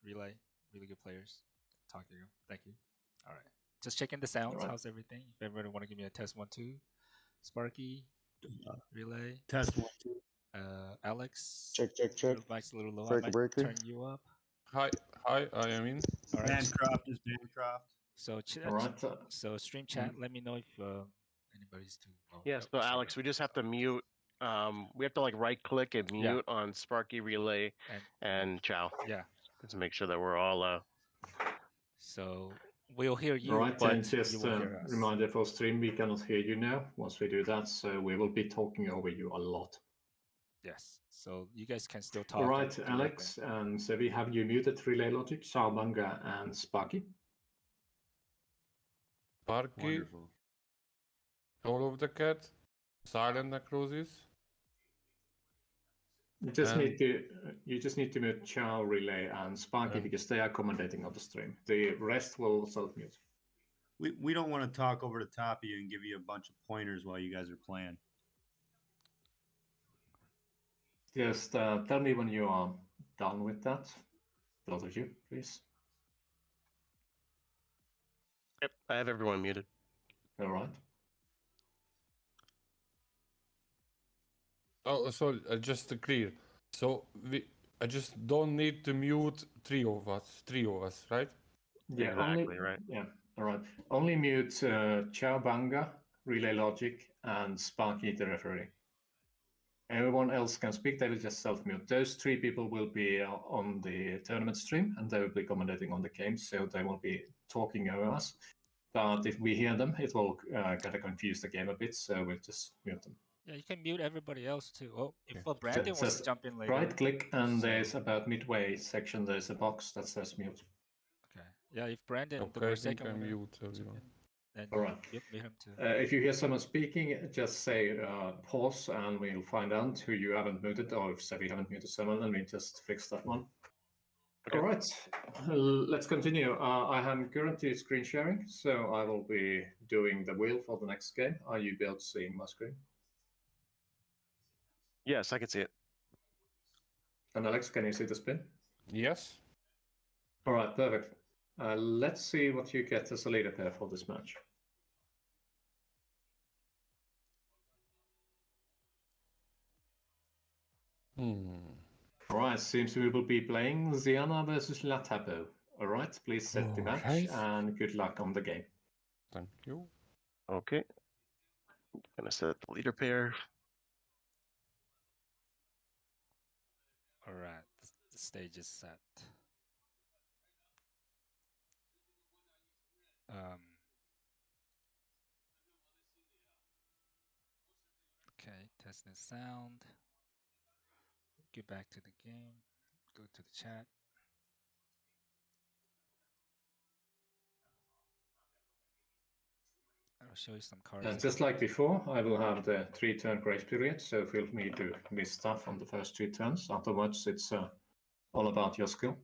Relay, really good players. Talking to you. Thank you. All right. Just checking the All sounds. right. How's everything? If everybody want to give me a test 1, 2. Sparky, Relay, Test 1, 2. Alex. Check. Your mic's a little low. I Breaker, might breaker. turn you up. Hi, I am in. All right. Bancroft is Bancroft. So All right. so stream chat. Let me know if anybody's too low. Yes, Oh, so Alex, we just have to mute. We have to like right click and mute on Sparky, Relay, and Chow. Yeah. Just to make sure that we're all. So we'll hear you, All right, but and just you will hear us. reminder for stream, we cannot hear you now. Once we do that, so we will be talking over you a lot. Yes. So you guys can still talk. All right, Alex and Sevi, have you muted Relay Logic, Sawbanga, and Sparky? Sparky, Wonderful. all of the cat, silent necrosis. You just need to mute Chow, Relay, and Sparky because they are commentating on the stream. The rest will self-mute. We don't want to talk over the top of you and give you a bunch of pointers while you guys are playing. Just tell me when you are done with that. Both of you, please. Yep, I have everyone muted. All right. Oh, so just to clear. So I just don't need to mute three of us, right? Yeah, exactly, right. Yeah, all right. Only mute Chowbanga, Relay Logic, and Sparky the referee. Everyone else can speak, they will just self-mute. Those 3 people will be on the tournament stream, and they will be commentating on the game, so they will be talking over us. But if we hear them, it will kind of confuse the game a bit, so we'll just mute them. Yeah, you can mute everybody else too. Oh, if Brandon wants to jump in later. Right-click, and there's about midway section, there's a box that says mute. Okay. Yeah, if Brandon, Okay, the I think second I one, mute everyone. then All right. mute him too. If you hear someone speaking, just say pause, and we'll find out who you haven't muted, or if Sevi haven't muted someone, and we just fix that one. Okay. All right, let's continue. I am currently screen sharing, so I will be doing the wheel for the next game. Are you both seeing my screen? Yes, I can see it. And Alex, can you see the spin? Yes. All right, perfect. Let's see what you get as a leader pair for this match. All right, seems we will be playing Ziana versus Latabo. All right, please set the match, and good luck on the game. Thank you. Okay. Gonna set the leader pair. All right, the stage is set. Okay, testing sound. Get back to the game. Go to the chat. I'll show you some cards. And just like before, I will have the 3-turn grace period, so feel free to miss stuff on the first 2 turns. Afterwards, it's all about your skill.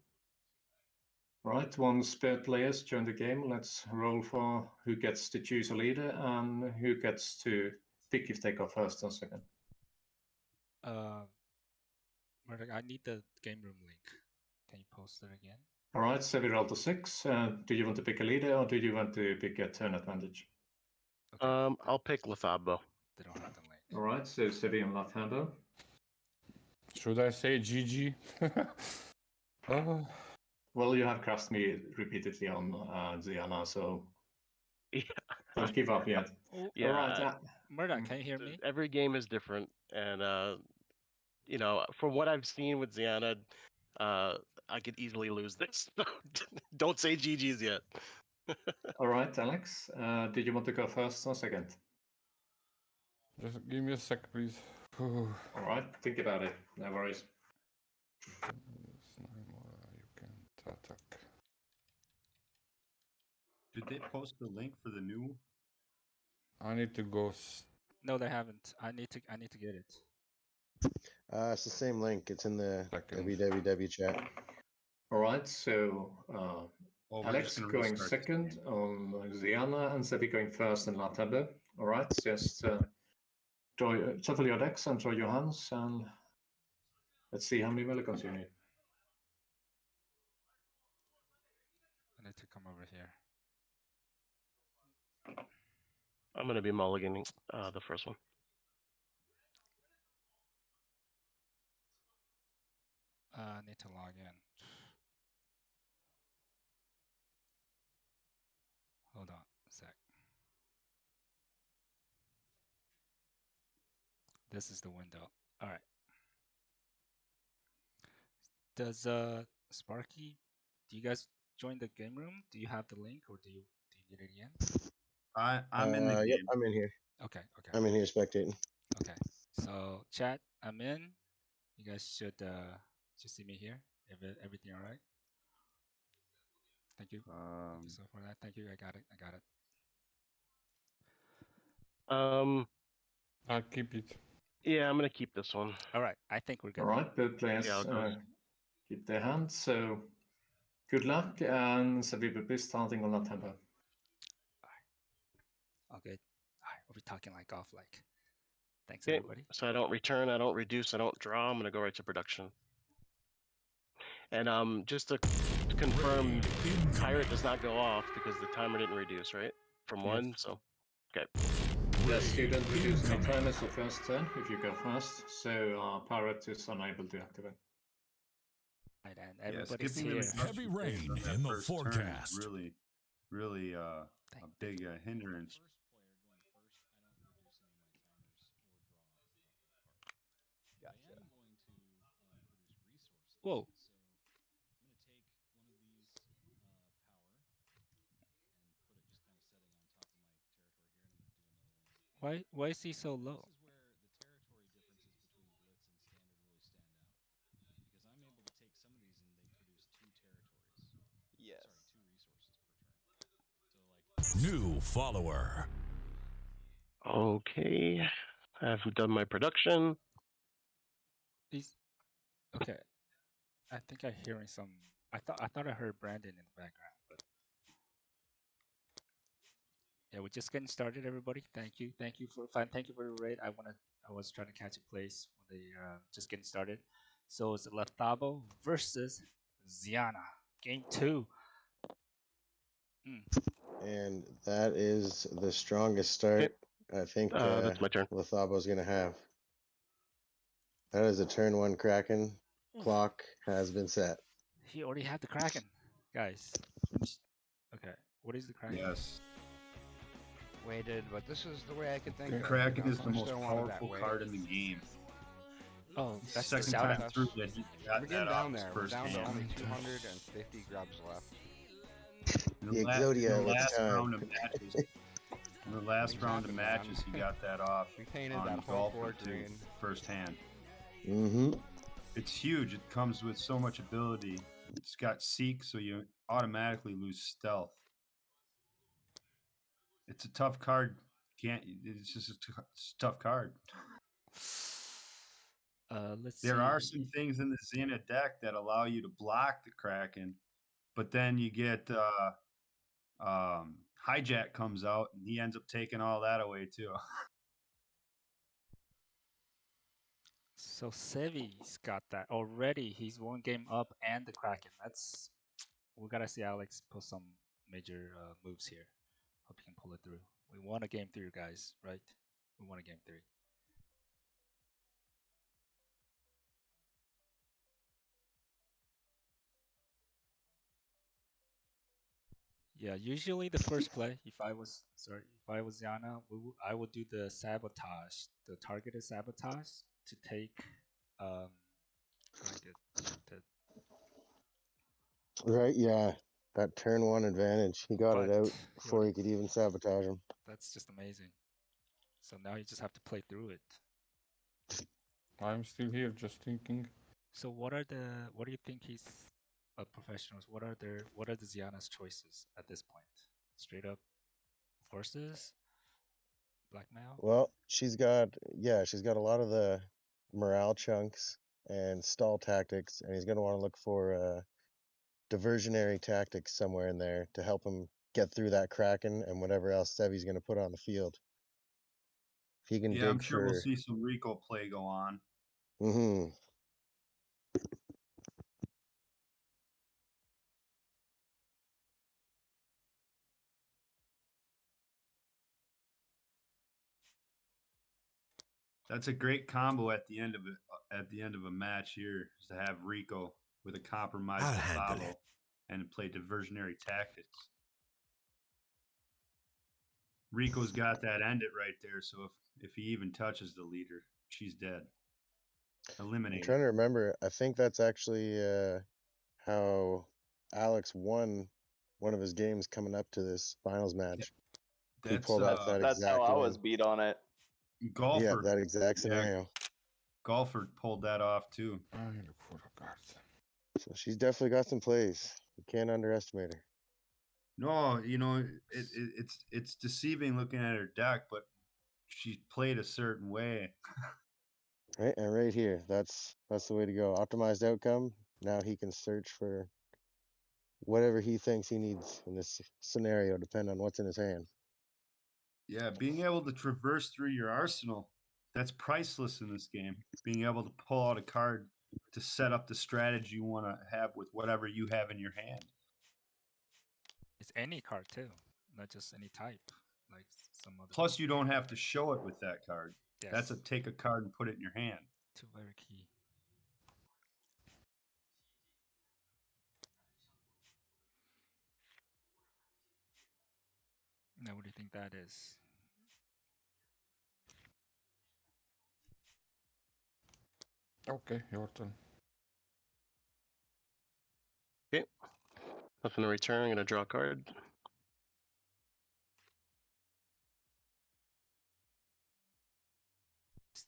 Right, once paired players join the game, let's roll for who gets to choose a leader and who gets to pick if they go first or second. Murdoch, I need the game room link. Can you post it again? All right, so we roll to 6. Do you want to pick a leader, or do you want to pick a turn advantage? Okay. I'll pick Lethabo. They don't have the link. All right, so Sevi and Lathabo. Should I say GG? Well, you have crossed me repeatedly on Ziana, so don't give up yet. Yeah. All right, Murdoch, can you hear me? Every game is different, and from what I've seen with Ziana, I could easily lose this. Don't say GG's yet. All right, Alex, did you want to go first or second? Just give me a sec, please. All right, think about it. No worries. You can attack. Did they post the link for the new? I need to go. No, they haven't. I need to get it. It's the same link. It's in the www chat. All right, so Alex going second on Ziana, and Sevi going first and Latabo. All right, just shuffle your decks and draw your hands, and let's see how many mulligans you need. like to come over here. I'm gonna be mulliganing the first one. Need to log in. Hold on a sec. This is the window. All right. Does Sparky? Do you guys join the game room? Do you have the link, or do you need it again? I'm in the game. Yep, I'm in here. Okay. Okay. I'm in here spectating. Okay. So chat, I'm in. You guys should see me here. Everything all right? Thank you. Thank you so for that. Thank you. I got it. I'll keep it. Yeah, I'm gonna keep this one. All right. I think we're good. All right, both players Yeah, I'll go. keep their hands. So good luck, and Sevi will be starting on that tempo. All good. All right. We'll be talking like off like. Thanks Okay, everybody. so I don't return, I don't reduce, I don't draw. I'm gonna go right to production. And just to confirm, pirate does not go off because the timer didn't reduce, right? From Yes. 1, so okay. Yes, you don't reduce the timers the first turn if you go first, so Pirate is unable to activate. Right, and Yeah, everybody's skipping the here. reduction Heavy phase rain on that in the first turn is forecast. really a Thank big you. hindrance. Gotcha. Whoa. Why is he so low? Yes. New follower. Okay, I've done my production. He's okay. I think I'm hearing some. I thought I heard Brandon in the background, but yeah, we're just getting started. Everybody, thank you for the raid. I was trying to catch a place when they just getting started. So it's Lathabo versus Ziana, game 2. And that is the strongest start I think That's my turn. Lathabo's going to have. That is a turn 1 Kraken. Clock has been set. He already had the Kraken, guys. Okay, what is the Kraken? Yes, Waited, but this is the way I could think Okay. of it. Kraken you know, is the I most still wanted that powerful wave. card in the game. Oh, that's the Second shout time out. through that he got We're that getting off down his there. We're first down to hand. only 250 grubs left. In The in Exodia the with last time. round of matches, in the last round of Exactly, matches, man. he got that off We painted on that whole golfer board too, green. first hand. Mm-hmm. It's huge. It comes with so much ability. It's got Seek, so you automatically lose stealth. It's a tough card. It's just it's a tough card. Let's There see. are some things in the Xena deck that allow you to block the Kraken, but then you get Hijack comes out and he ends up taking all that away too. So Sevi's got that already. He's 1 game up and the Kraken. We gotta see Alex pull some major moves here. Hope he can pull it through. We want a game 3, guys, right? We want a game 3. Yeah, usually the first play, if I was Yana, I would do the sabotage, the targeted sabotage to take trying to Right, yeah. That turn 1 advantage. He got it but out before he could even sabotage him. that's just amazing. So now you just have to play through it. I'm still here, just thinking. So what do you think he's professionals? What are the Ziana's choices at this point? Straight up forces, blackmail. Well, she's got a lot of the morale chunks and stall tactics, and he's going to want to look for diversionary tactics somewhere in there to help him get through that Kraken and whatever else Sevi's going to put on the field. If he can Yeah, dig I'm sure for... we'll see some Rico play go on. Mm-hmm. That's a great combo at the end of it. At the end of a match here is to have Rico with a compromised I'll handle Lethabo it. and play diversionary tactics. Rico's got that end it right there. So if he even touches the leader, she's dead. I'm Eliminated. trying to remember. I think that's actually how Alex won one of his games coming up to this finals match. He That's pulled out that That's exact how I one. was beat on it. Golfer. Yeah, that exact scenario. Golfer pulled that off too. I look for the cards. So she's definitely got some plays. You can't underestimate her. No, you know it's deceiving looking at her deck, but she's played a certain way. Right, and right here, that's the way to go. Optimized outcome. Now he can search for whatever he thinks he needs in this scenario, depending on what's in his hand. Yeah, being able to traverse through your arsenal, that's priceless in this game. Being able to pull out a card to set up the strategy you want to have with whatever you have in your hand. It's any card too, not just any type, like some other. Plus, you don't have to show it with that card. Yes. That's a take a card and put it in your hand. Two very key. Now, what do you think that is? Okay, your turn. Okay. Nothing to return. I'm gonna draw a card.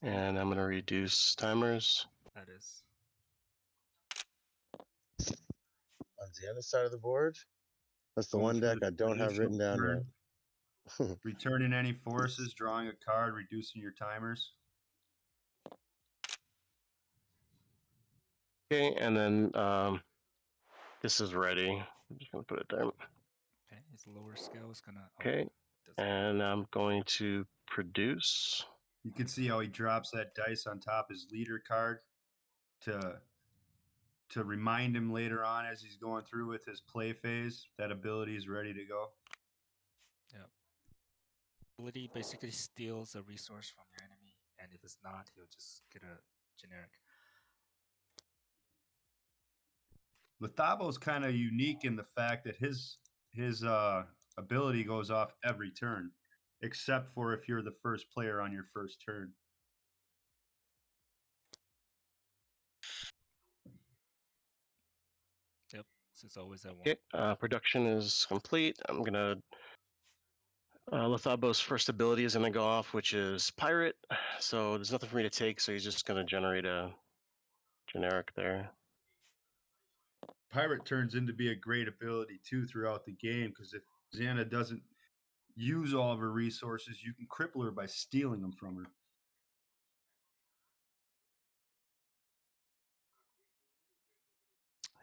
And I'm gonna reduce timers. That is. On the other side of the board, that's the Going one through deck the I don't have written down turn, yet. Returning any forces, drawing a card, reducing your timers. Okay, and then this is ready. I'm just gonna put it there. Okay, his lower scale is gonna. Okay, and I'm going to produce. You can see how he drops that dice on top his leader card to remind him later on as he's going through with his play phase that ability is ready to go. Yep. Ability basically steals a resource from your enemy, and if it's not, he'll just get a generic. Lethabo's kind of unique in the fact that his ability goes off every turn, except for if you're the first player on your first turn. Yep, so it's always that one. Okay, production is complete. I'm gonna. Lethabo's first ability is gonna go off, which is Pirate. So there's nothing for me to take, so he's just gonna generate a generic there. Pirate turns into be a great ability too throughout the game because if Xana doesn't use all of her resources, you can cripple her by stealing them from her.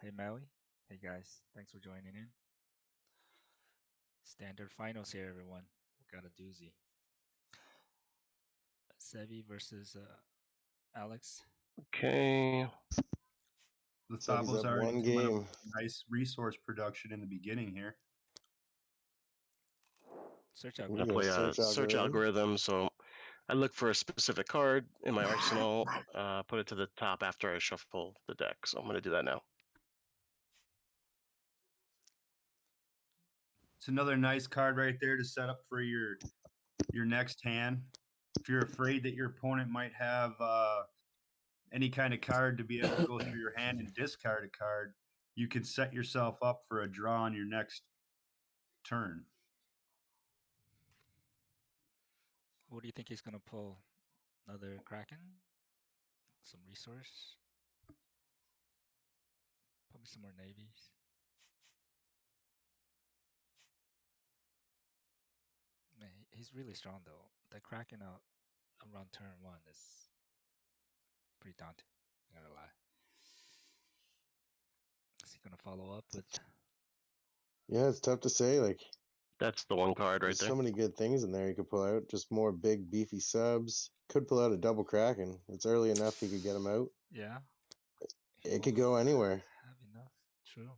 Hey Maui. Hey guys, thanks for joining in. Standard finals here, everyone. We got a doozy. Sevi versus Alex. Okay. Lethabo's up already one coming up game. with nice resource production in the beginning here. Search I'm algorithm. gonna play a search algorithm. So I look for a specific card in my arsenal, put it to the top after I shuffle the deck. So I'm gonna do that now. It's another nice card right there to set up for your next hand. If you're afraid that your opponent might have any kind of card to be able to go through your hand and discard a card, you can set yourself up for a draw on your next turn. What do you think he's gonna pull? Another Kraken? Some resource? Probably some more navies. Man, he's really strong though. The Kraken out around turn 1 is pretty daunting. I'm not gonna lie. Is he gonna follow up with? Yeah, it's tough to say. Like, that's the one card right there's there. so many good things in there you could pull out. Just more big, beefy subs. Could pull out a double Kraken. It's early enough he could get him out. Yeah. It could go anywhere. Have enough. True.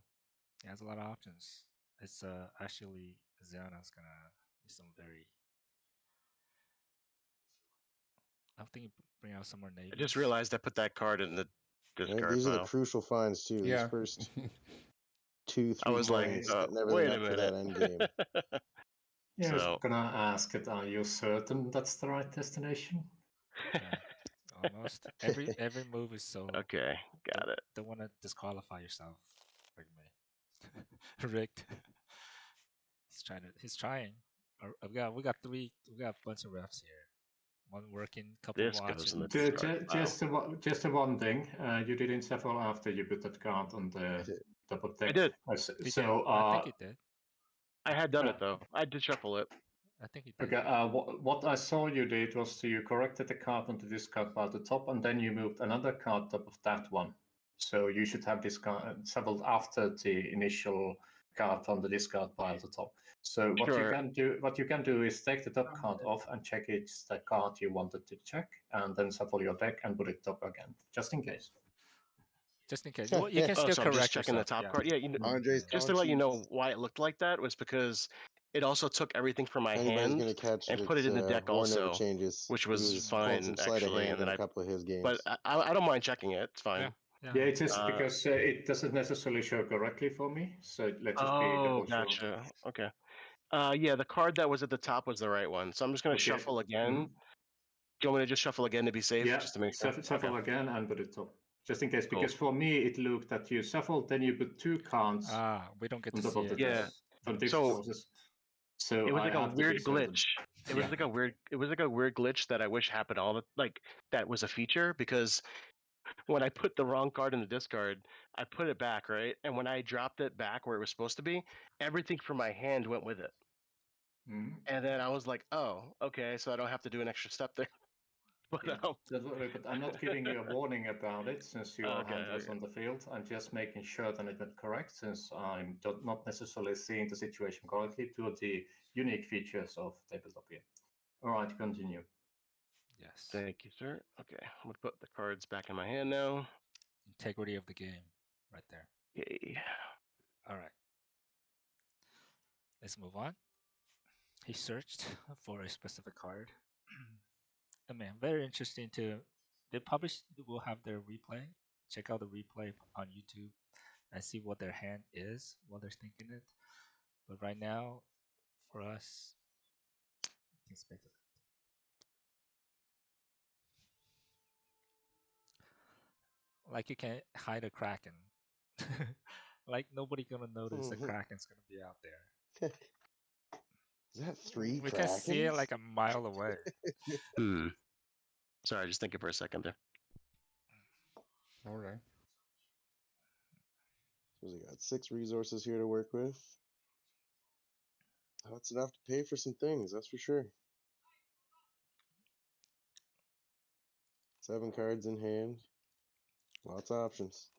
He has a lot of options. It's actually Xana's gonna do some very I think you bring out some more navies. I just realized I put that card in the Right, discard these are the pile. crucial finds too. Yeah. These first 2, 3 I was like, points getting wait everything a up for that end game. minute. Yeah, I was So- gonna ask it. Are you certain that's the right destination? Yeah, almost. Every move is so. Okay, got it. Don't want to disqualify yourself, like me. Rigged. He's trying. We got a bunch of refs here. One working, couple This watching. goes in the discard pile. Just the one thing. You didn't shuffle after you put that card on the top of deck. I did. He So did. I think he did. I had done it though. I did shuffle it. I think he did. okay. What I saw you did was you corrected the card on the discard pile at the top, and then you moved another card top of that one. So you should have discard shuffled after the initial card on the discard pile at the top. So what Sure. you can do is take the top card off and check it's the card you wanted to check, and then shuffle your deck and put it top again, just in case. Just in case. Well, you can still So I'm correct just checking yourself. the top Yeah. card. Yeah, you know, Andre's just to let you know why it looked like that was because it also took everything from my Anybody's hand gonna catch and it. put it in the deck War never also, changes. which He was was pulling fine some sleight of actually. hand And then in a couple of his games. but I don't mind checking it. It's fine. Yeah. Yeah, it's just because it doesn't necessarily show correctly for me. So let's just be double sure. Gotcha. Okay. Yeah, the card that was at the top was the right one. So I'm just gonna Okay. shuffle again. Do you want me to just shuffle again to be safe? Yeah, Just to make sure. shuffle Okay. again and put it top, just in case. Cool. Because for me, it looked that you shuffled, then you put 2 cards We don't get on to top see of the it. Yeah. deck from different So sources. So it was I like a have to be weird certain. glitch. It was like a weird. It was like a weird glitch that I wish happened all the like. That was a feature because when I put the wrong card in the discard, I put it back right, and when I dropped it back where it was supposed to be, everything from my hand went with it. Mm. And then I was like, oh, okay, so I don't have to do an extra step there. But Yeah, don't worry, but I'm not giving you a warning about it since your hand was okay. on the field. I'm just making sure that it went correct since I'm not necessarily seeing the situation correctly to the unique features of tabletop here. All right, continue. Yes. Thank you, sir. Okay, I'm gonna put the cards back in my hand now. Integrity of the game, right there. Okay. All right. Let's move on. He searched for a specific card. I mean, very interesting to. They publish will have their replay. Check out the replay on YouTube and see what their hand is, what they're thinking it. But right now, for us, we can speculate. Like you can hide a kraken. Like nobody gonna notice a kraken's gonna be out there. Is that 3 We can see it Krakens? like a mile away. Sorry, just thinking for a second there. All right. So we got 6 resources here to work with. That's enough to pay for some things, that's for sure. 7 cards in hand. Lots of options.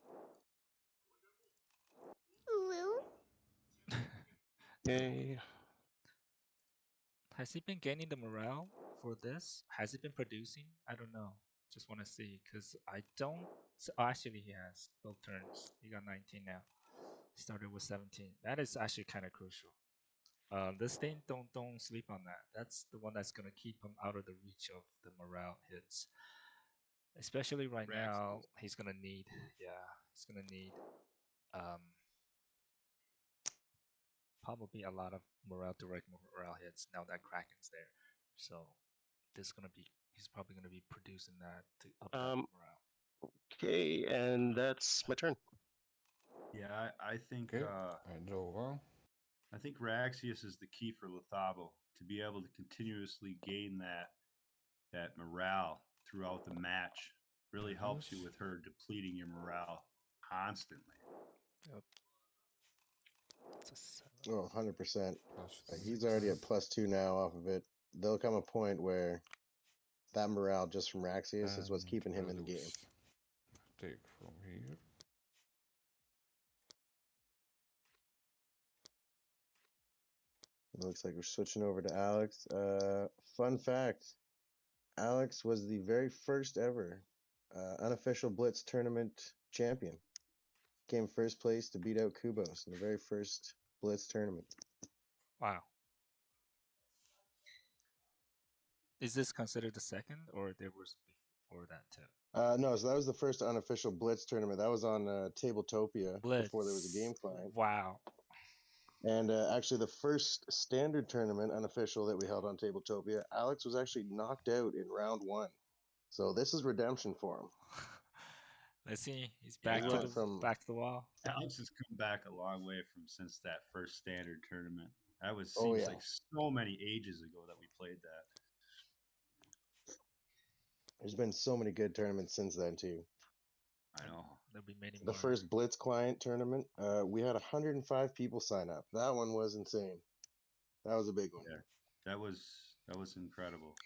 Okay. Has he been gaining the morale for this? Has he been producing? I don't know. Just want to see because I don't. Oh, actually, he has both turns. He got 19 now. Started with 17. That is actually kind of crucial. This thing, don't sleep on that. That's the one that's gonna keep him out of the reach of the morale hits. Especially right now, he's gonna need. Yeah, he's gonna need. Probably a lot of direct morale hits now that Kraken's there. So this gonna be. He's probably gonna be producing that to up that morale. Okay, and that's my turn. Yeah, I think Okay. I draw one. I think Raxius is the key for Lothabo to be able to continuously gain that morale throughout the match. Really helps you with her depleting your morale constantly. Yep. It's a 7. Oh, 100%. Plus He's 6. already at +2 now off of it. There'll come a point where that morale just from Raxius is what's And keeping him in the game. reduce. Take from here. It looks like we're switching over to Alex. Fun fact, Alex was the very first ever unofficial Blitz tournament champion. Came first place to beat out Kubos in the very first Blitz tournament. Wow. Is this considered the second, or there was before that too? No, so that was the first unofficial Blitz tournament. That was on Tabletopia Blitz. before there was a game client. Wow. And actually, the first standard tournament unofficial that we held on Tabletopia, Alex was actually knocked out in round 1. So this is redemption for him. Let's see. He's Yeah, back he to was. back to the wall. Alex has come back a long way from since that first standard tournament. That was Oh, seems yeah. like so many ages ago that we played that. There's been so many good tournaments since then, too. I know. There'll be many The more. first Blitz client tournament, we had 105 people sign up. That one was insane. That was a big one. Yeah, that was incredible.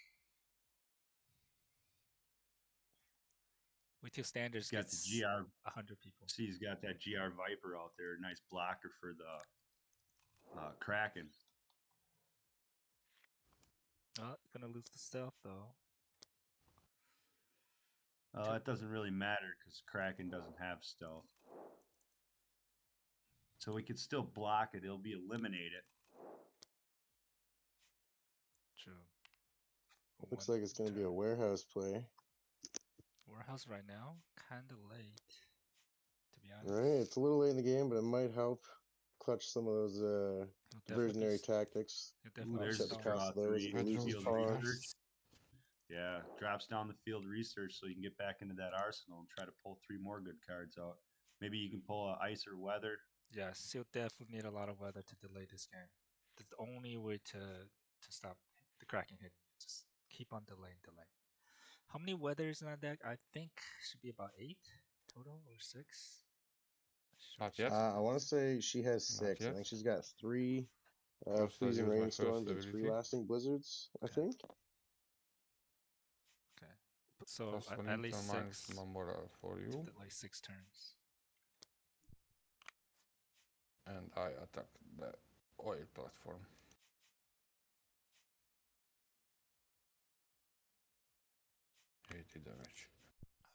Wait till standards He's got gets the GR. 100 people. See, he's got that GR Viper out there. Nice blocker for the Kraken. Oh, gonna lose the stealth though. It doesn't really matter because Kraken doesn't have stealth. So we could still block it. It'll be eliminated. True. Looks like it's going to be a warehouse play. Warehouse right now, kind of late, to be honest. Right, it's a little late in the game, but it might help clutch some of those diversionary tactics. There's Set the draw cost of those. three. Release Field pawns. research. Yeah, drops down the field research so you can get back into that arsenal and try to pull 3 more good cards out. Maybe you can pull a ice or weather. Yes, you'll definitely need a lot of weather to delay this game. That's the only way to stop the Kraken hitting you. Just keep on delaying. How many weathers in that deck? I think should be about 8 total or 6. Not yet. I want to say she has 6. I yet. think she's got 3 First, I freezing use my rainstorms first and 3 ability. lasting blizzards, I Okay. think. Okay. So Plus at 1 least minus 6. Mamora for you. Like 6 turns. And I attack the oil platform. 80 damage.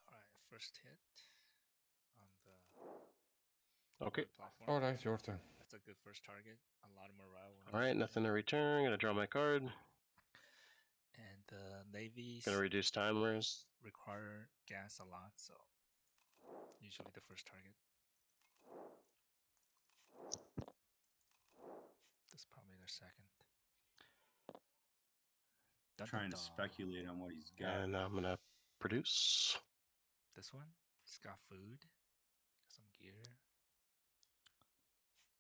Alright, first hit on the Okay. platform. Alright, your turn. That's a good first target. A lot of morale. All right, nothing to return. Gonna draw my card. And the navies Gonna reduce timers. require gas a lot, so usually the first target. That's probably their second. Dun, Trying dun, to dun. speculate on what he's got. And I'm gonna produce. This one, it's got food, got some gear.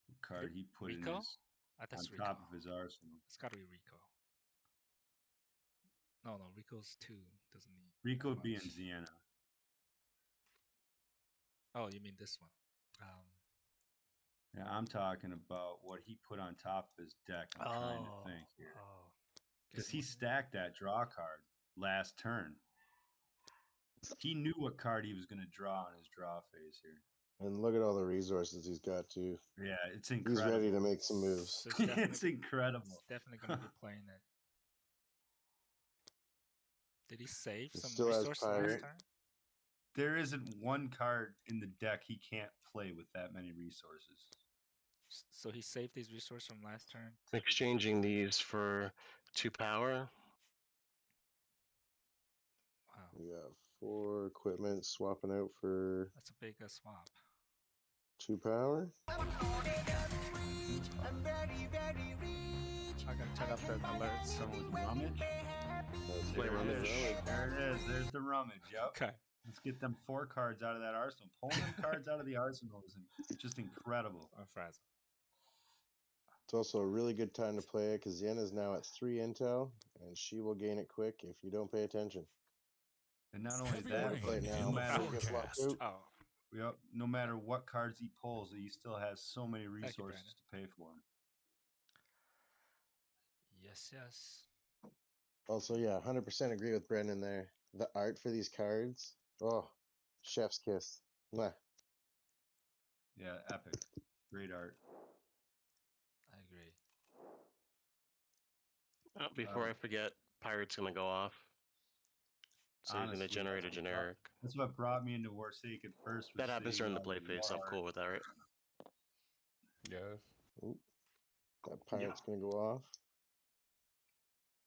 What card he put in Rico? his, Ah, on that's Rico. top of his arsenal. It's gotta be Rico. No, Rico's 2. Doesn't need. Rico much. being Sienna. Oh, you mean this one? Yeah, I'm talking about what he put on top of his deck. I'm trying to think here. Oh. Because he stacked that draw card last turn. He knew what card he was going to draw on his draw phase here. And look at all the resources he's got, too. Yeah, it's He's incredible. ready to make some moves. So It's incredible. It's definitely gonna be playing it. Did he save He some still has resource pirate. last turn? There isn't one card in the deck he can't play with that many resources. So he saved these resources from last turn. Exchanging these for 2 power. Wow, You got 4 equipment swapping out for that's a big swap. 2 power. I gotta turn up the alerts. So rummage. That's Play it. rummage. There it is. There's the rummage. Yep. Okay. Let's get them 4 cards out of that arsenal. Pulling them cards out of the arsenal is just incredible. I'm frazzled. It's also a really good time to play it because Yenna's now at 3 intel, and she will gain it quick if you don't pay attention. And not only Heavy that, rain but Right now, no matter, before it gets locked forecast. out. Oh, yep, no matter what cards he pulls, he still has so many you, resources Brandon. to pay for them. Yes. Also, yeah, 100% agree with Brendan there. The art for these cards, oh, chef's kiss. Mwah. Yeah, epic. Great art. I agree. Before I forget, Pirate's gonna go off. So you're Honestly, gonna generate a that's what generic. That's what brought me into Forsaken first. was That happens seeing during the all play phase, so I'm art. cool with that, right? Yes. That pirate's gonna go off.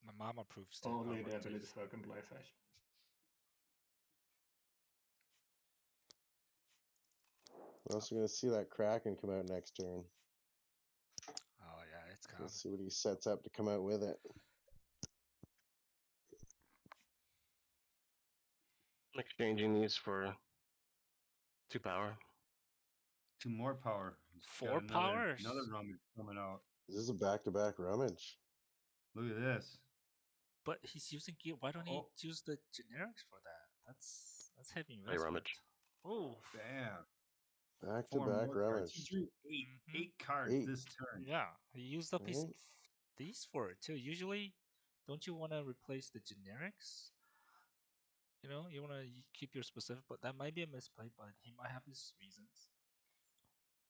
My mom approves too. Only I the like to. abilities work in play phase. We're also going to see that Kraken come out next turn. Oh yeah, it's coming. Let's see what he sets up to come out with it. I'm exchanging these for 2 power. 2 more power. He's 4 got powers. another rummage coming out. This is a back-to-back rummage. Look at this. But he's using gear. Why don't Oh. he use the generics for that? That's heavy Play investment. rummage. Oh, Bam. 4 Back-to-back more cards. He rummage. drew 8 cards 8. this turn. yeah. He used up Right? these for it too. Usually, don't you want to replace the generics? You know, you want to keep your specific, but that might be a misplay. But he might have his reasons.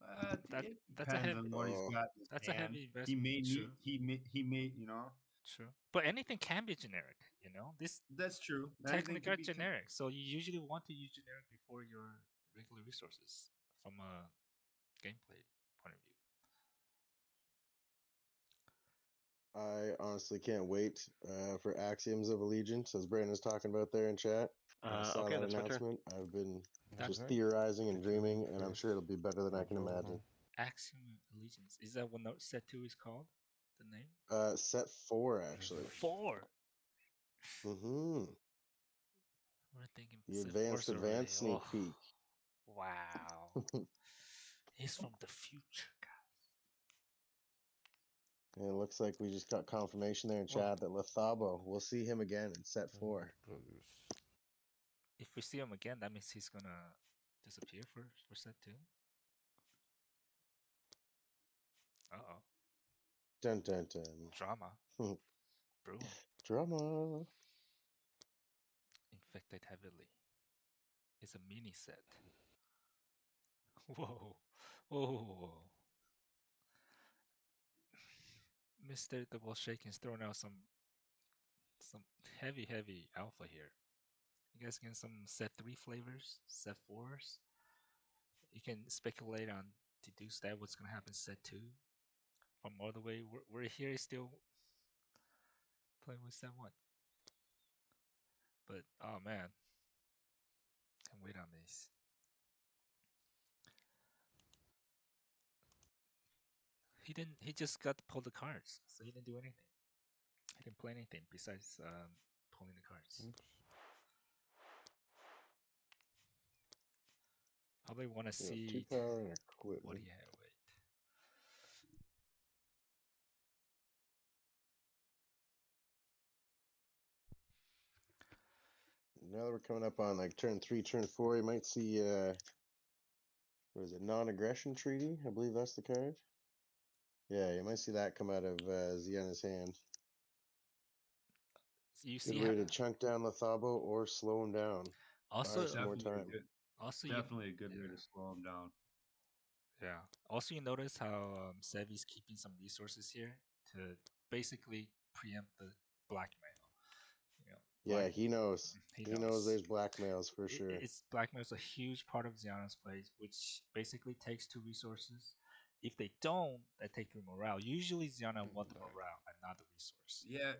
It That's a depends heavy. on what he's Oh. got in his That's a hand. heavy investment. He may True. need he may, you know. True. But anything can be generic. You know, this That's true. technically Anything can got be generic. So you usually want to use generic before your regular resources from a gameplay point of view. I honestly can't wait for Axioms of Allegiance, as Brandon was talking about there in chat. I saw Okay, that that's my turn. announcement. I've been That's just theorizing and dreaming, and I'm sure it'll be better than I can imagine. Axiom Allegiance. Is that what set 2 is called? The name? Set 4, actually. 4. Mm-hmm. We're thinking The set advanced 4's already. sneak Oh, peek. wow. He's from the future, guys. And it looks like we just got confirmation there in chat that Lethabo, we'll see him again in set 4. If we see him again, that means he's gonna disappear for set 2. Uh-oh. Dun dun dun. Drama. Brewing. Drama. Infected heavily. It's a mini set. Whoa. Whoa. Mr. Double Shaken's throwing out some heavy alpha here. You guys getting some set 3 flavors, set 4s. You can speculate on deduce that what's gonna happen set 2. From all the way we're here still playing with set 1. But oh man. Can wait on these. He just got to pull the cards, so he didn't do anything. He didn't play anything besides pulling the cards. Probably want to see 2 power and what equipment. he had. Wait. Now that we're coming up on like turn 3, turn 4, you might see what is it, non-aggression treaty? I believe that's the card. Yeah, you might see that come out of Ziana's hand. You Good see way to chunk down Lethabo or slow him down. also some more time. Definitely a good way to slow him down. Yeah. Also, you notice how Sevi's keeping some resources here to basically preempt the blackmail. You know, Yeah, he knows. He knows there's blackmails for sure. It's blackmail's a huge part of Ziana's plays, which basically takes 2 resources. If they don't, they take 3 morale. Usually Ziana want the morale and not the resource. Yeah,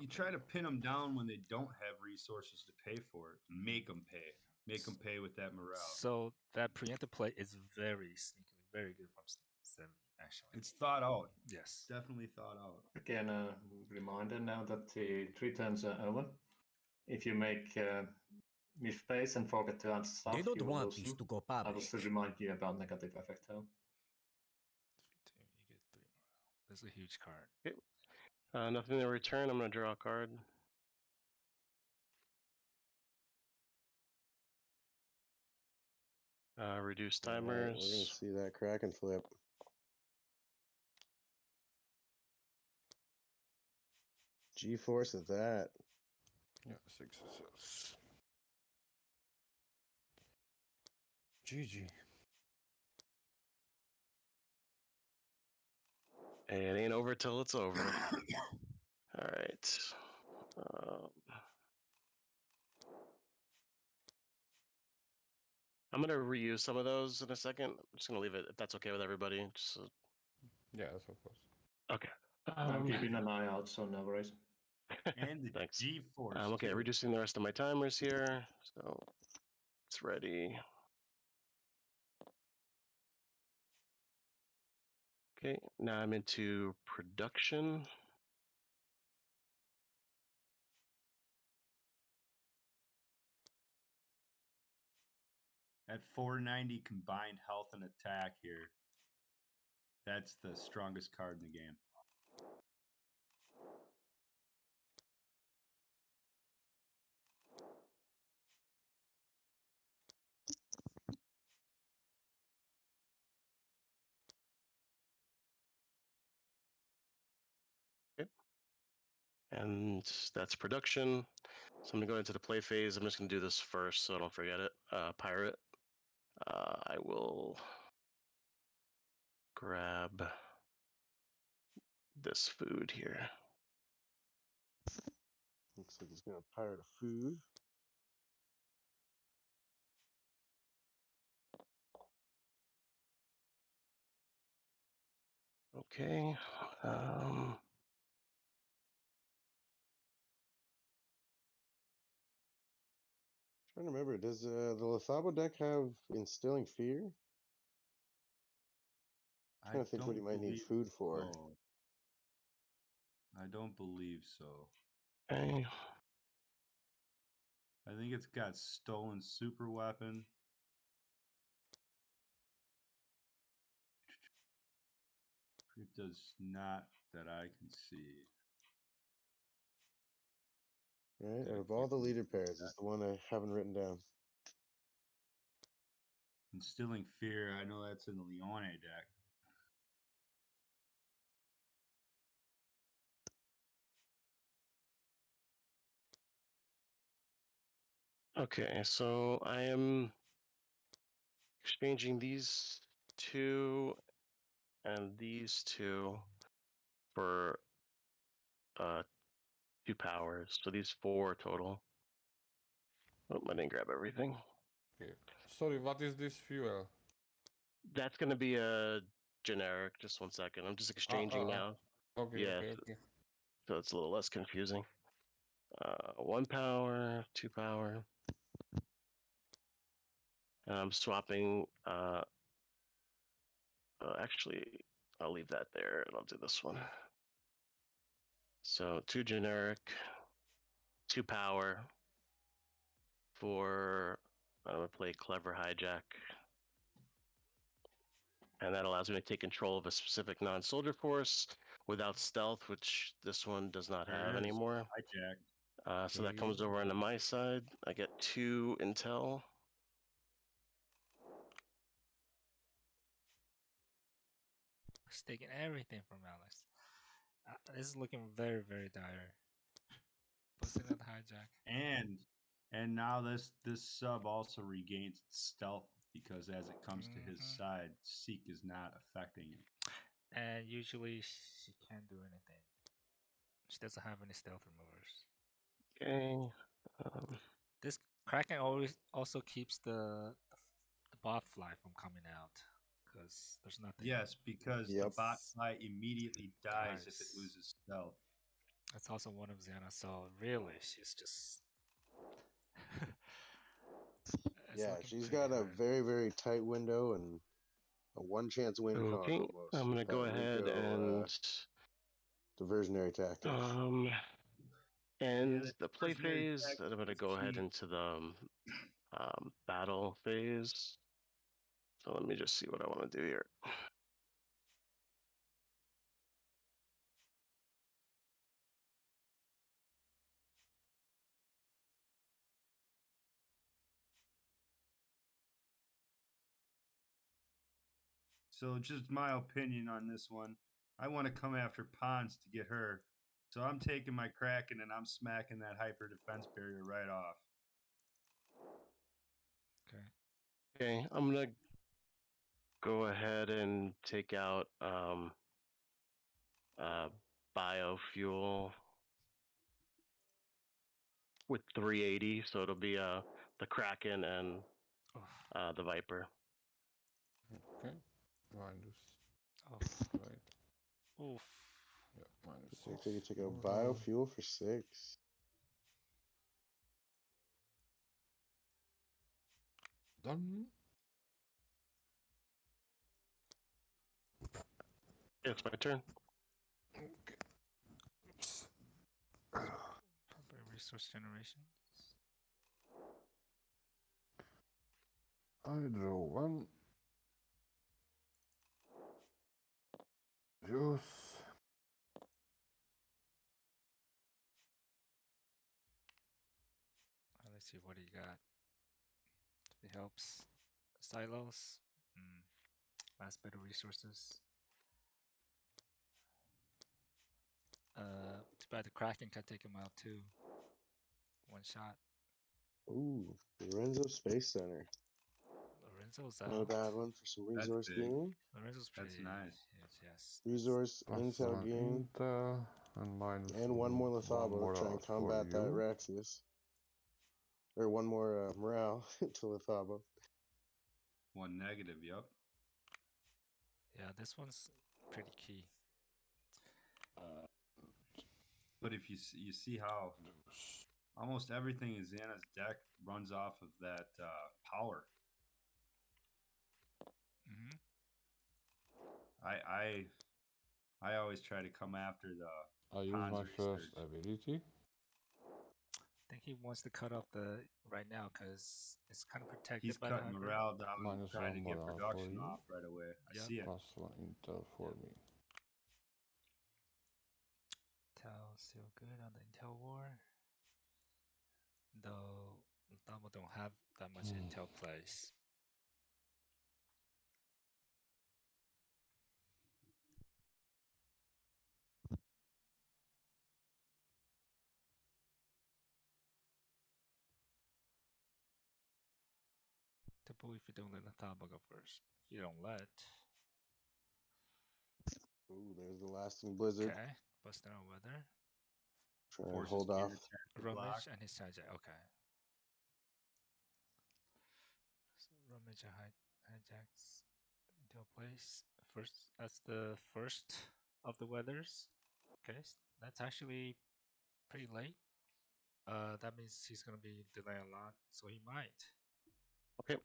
you try to pin them down when they don't have resources to pay for it. Make them pay. Make them pay with that morale. So that preemptive play is very sneakily, very good from Sevi, actually. It's thought out. Yes. Definitely thought out. Again, a reminder now that the 3 turns are over. If you make misplays and forget to add stuff, They don't you will want lose this them. to go I will public. still remind you about negative effect though. You get 3 morale. That's a huge card. Okay. Nothing to return. I'm gonna draw a card. Reduce timers. Right, we're gonna see that Kraken flip. G-force at that. Yeah, 6 assists. GG. It ain't over till it's over. All right. I'm gonna reuse some of those in a second. I'm just gonna leave it if that's okay with everybody. Just Yeah, that's of course. okay. I'm keeping an eye out, so no worries. And the Thanks. G-Force. Okay, too. reducing the rest of my timers here. So it's ready. Okay, now I'm into production. At 490 combined health and attack here, that's the strongest card in the game. Okay. And that's production. So I'm gonna go into the play phase. I'm just gonna do this first so I don't forget it. Pirate. I will grab this food here. Looks like he's gonna pirate a food. Okay. Trying to remember, does the Lethabo deck have Instilling Fear? Trying to think what he might need food for. So. I don't believe so. Okay. I think it's got stolen super weapon. It does not that I can see. Right, out of all the leader pairs, it's the one I haven't written down. Instilling Fear, I know that's in the Leone deck. Okay, so I am exchanging these two and these two for 2 powers. So these 4 total. Oh, I didn't grab everything. Okay. Sorry, what is this fuel? That's gonna be a generic. Just 1 second. I'm just exchanging now. Okay, Yeah, okay. so it's a little less confusing. 1 power, 2 power. And I'm swapping. Actually, I'll leave that there and I'll do this one. So 2 generic, 2 power for. I'm gonna play Clever Hijack. And that allows me to take control of a specific non-soldier force without stealth, which this one does not have anymore. Hijack. So that comes over onto my side. I get 2 intel. He's taking everything from Alex. This is looking very, very dire. Pussing that hijack. And now this sub also regains its stealth because as it comes to his side, Seek is not affecting it. And usually she can't do anything. She doesn't have any stealth removers. Okay. This Kraken always also keeps the bot fly from coming out because there's nothing. Yes, because the bot fly immediately dies if it loses stealth. That's also one of Xana, so really she's just yeah, she's got a very, very tight window and a 1-chance win con Okay, almost. I'm gonna go ahead and diversionary tactics. And the play phase, I'm gonna go ahead into the battle phase. So let me just see what I want to do here. So just my opinion on this one. I want to come after Pons to get her. So I'm taking my Kraken and I'm smacking that hyper defense barrier right off. Okay, I'm gonna go ahead and take out biofuel with 380, so it'll be the Kraken and the Viper. Okay. Minus. Oh. Right. Oof. Yeah, minus Looks like you took out Water. biofuel for 6. Done. Yeah, it's my turn. Okay. Proper resource generation. I draw 1. Use. Let's see what he got. If it helps. Silos. Last bit of resources. Too bad the Kraken can take him out too. One shot. Ooh, Lorenzo Space Center. Lorenzo's out. Not a bad one for some That's resource big. gain. Lorenzo's That's pretty nice. huge, yes. Resource intel +1 gain. intel and minus And one more one Lethabo to try morale and for combat that you. Raxius. Or one more morale to Lethabo. 1 negative. Yep. Yeah, this one's pretty key. But if you see how almost everything is in his deck runs off of that power. Mm-hmm. I always try to come after the I use Hans my research. first ability. I think he wants to cut off the right now because it's kind of protected He's by the cutting hyper. morale down, Minus trying to one get morale production for you. off right away. I Yep. see it. +1 intel for me. Intel still good on the Intel war. Though Lethabo don't have that much Intel plays. Typical if you don't let Lethabo go first. If you don't let. Ooh, there's the lasting blizzard. Okay. Busting out weather. Try and Forces hold off. gear, tap the block. Rummage and his hijack. Okay. So rummage and hijacks into a place. First, that's the first of the weathers. Okay, that's actually pretty late. That means he's gonna be delaying a lot, so he might. Okay.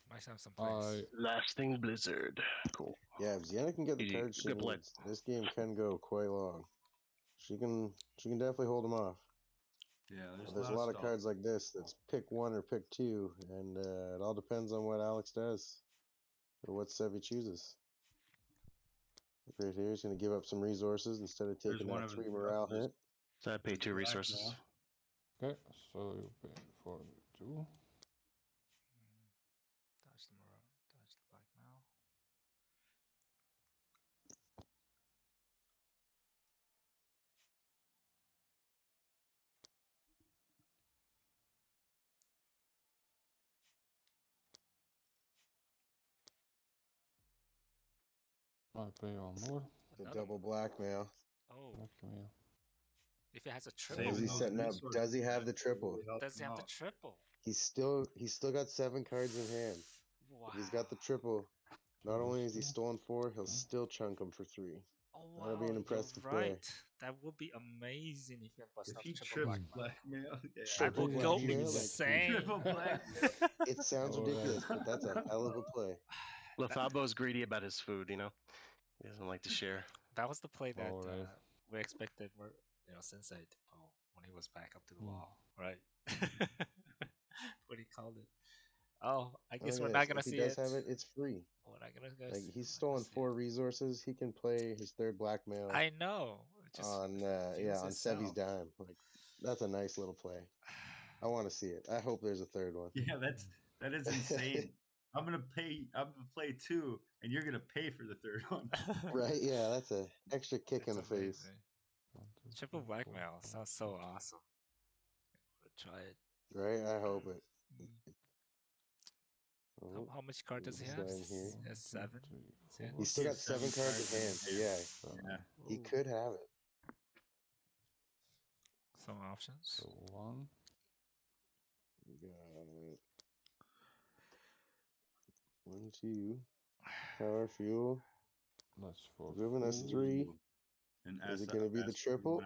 Might have some plays. Lasting Blizzard. Cool. Yeah, if Xena can get the GG. cards she Good play. needs, this game can go quite long. She can definitely hold him off. Yeah, There's a lot of cards like this that's pick 1 or pick 2, and it all depends on what Alex does or what Sevi chooses. Right here, he's going to give up some resources instead of taking one that of his 3 morale brothers. hit. So I pay 2 resources. Okay, so you pay for me too. Dodge the morale. Dodge the blackmail. I pay one more. The Another double one. blackmail. Oh, Blackmail. if it has a What triple. is he those setting up? resources, Does he have man, the triple? really helps Does he him have the out. triple? He's still got 7 cards in hand. Wow. If he's got the triple. Not only is he Tuesday. stolen 4, he'll still chunk him for 3. Oh That'll be wow, an impressive you're play. right. That would be amazing if you can bust If off he triple trips blackmail. blackmail, yeah, Triple That would go blackmail, like, insane. triple blackmail. It sounds Alright. ridiculous, but that's a hell of a play. Lethabo's greedy about his food, you know? He doesn't like to share. That was the play that Alright. we expected, Sensei to pull when he was back up to the wall, right? What he called it. Oh, I guess we're not gonna If he see does it. have it, it's free. We're not gonna go Like, see- he's we're not gonna stolen see 4 it. resources. He can play his 3rd blackmail I know. It just on fuels on itself. Sevi's dime. Like, that's a nice little play. I want to see it. I hope there's a 3rd one. Yeah, that is insane. I'm gonna play 2, and you're gonna pay for the 3rd one. Right? Yeah, that's an extra kick in the face. Amazing. Triple blackmail sounds so awesome. Try it. Right? I hope it. Oh, How much card does he have? slide here. Yes, 7. He's still got 7 cards in hand, so yeah, he could have it. Some options. So 1. We got 1, 2. Power fuel. That's for Moving us 3. Ooh, an Is it going to be the triple?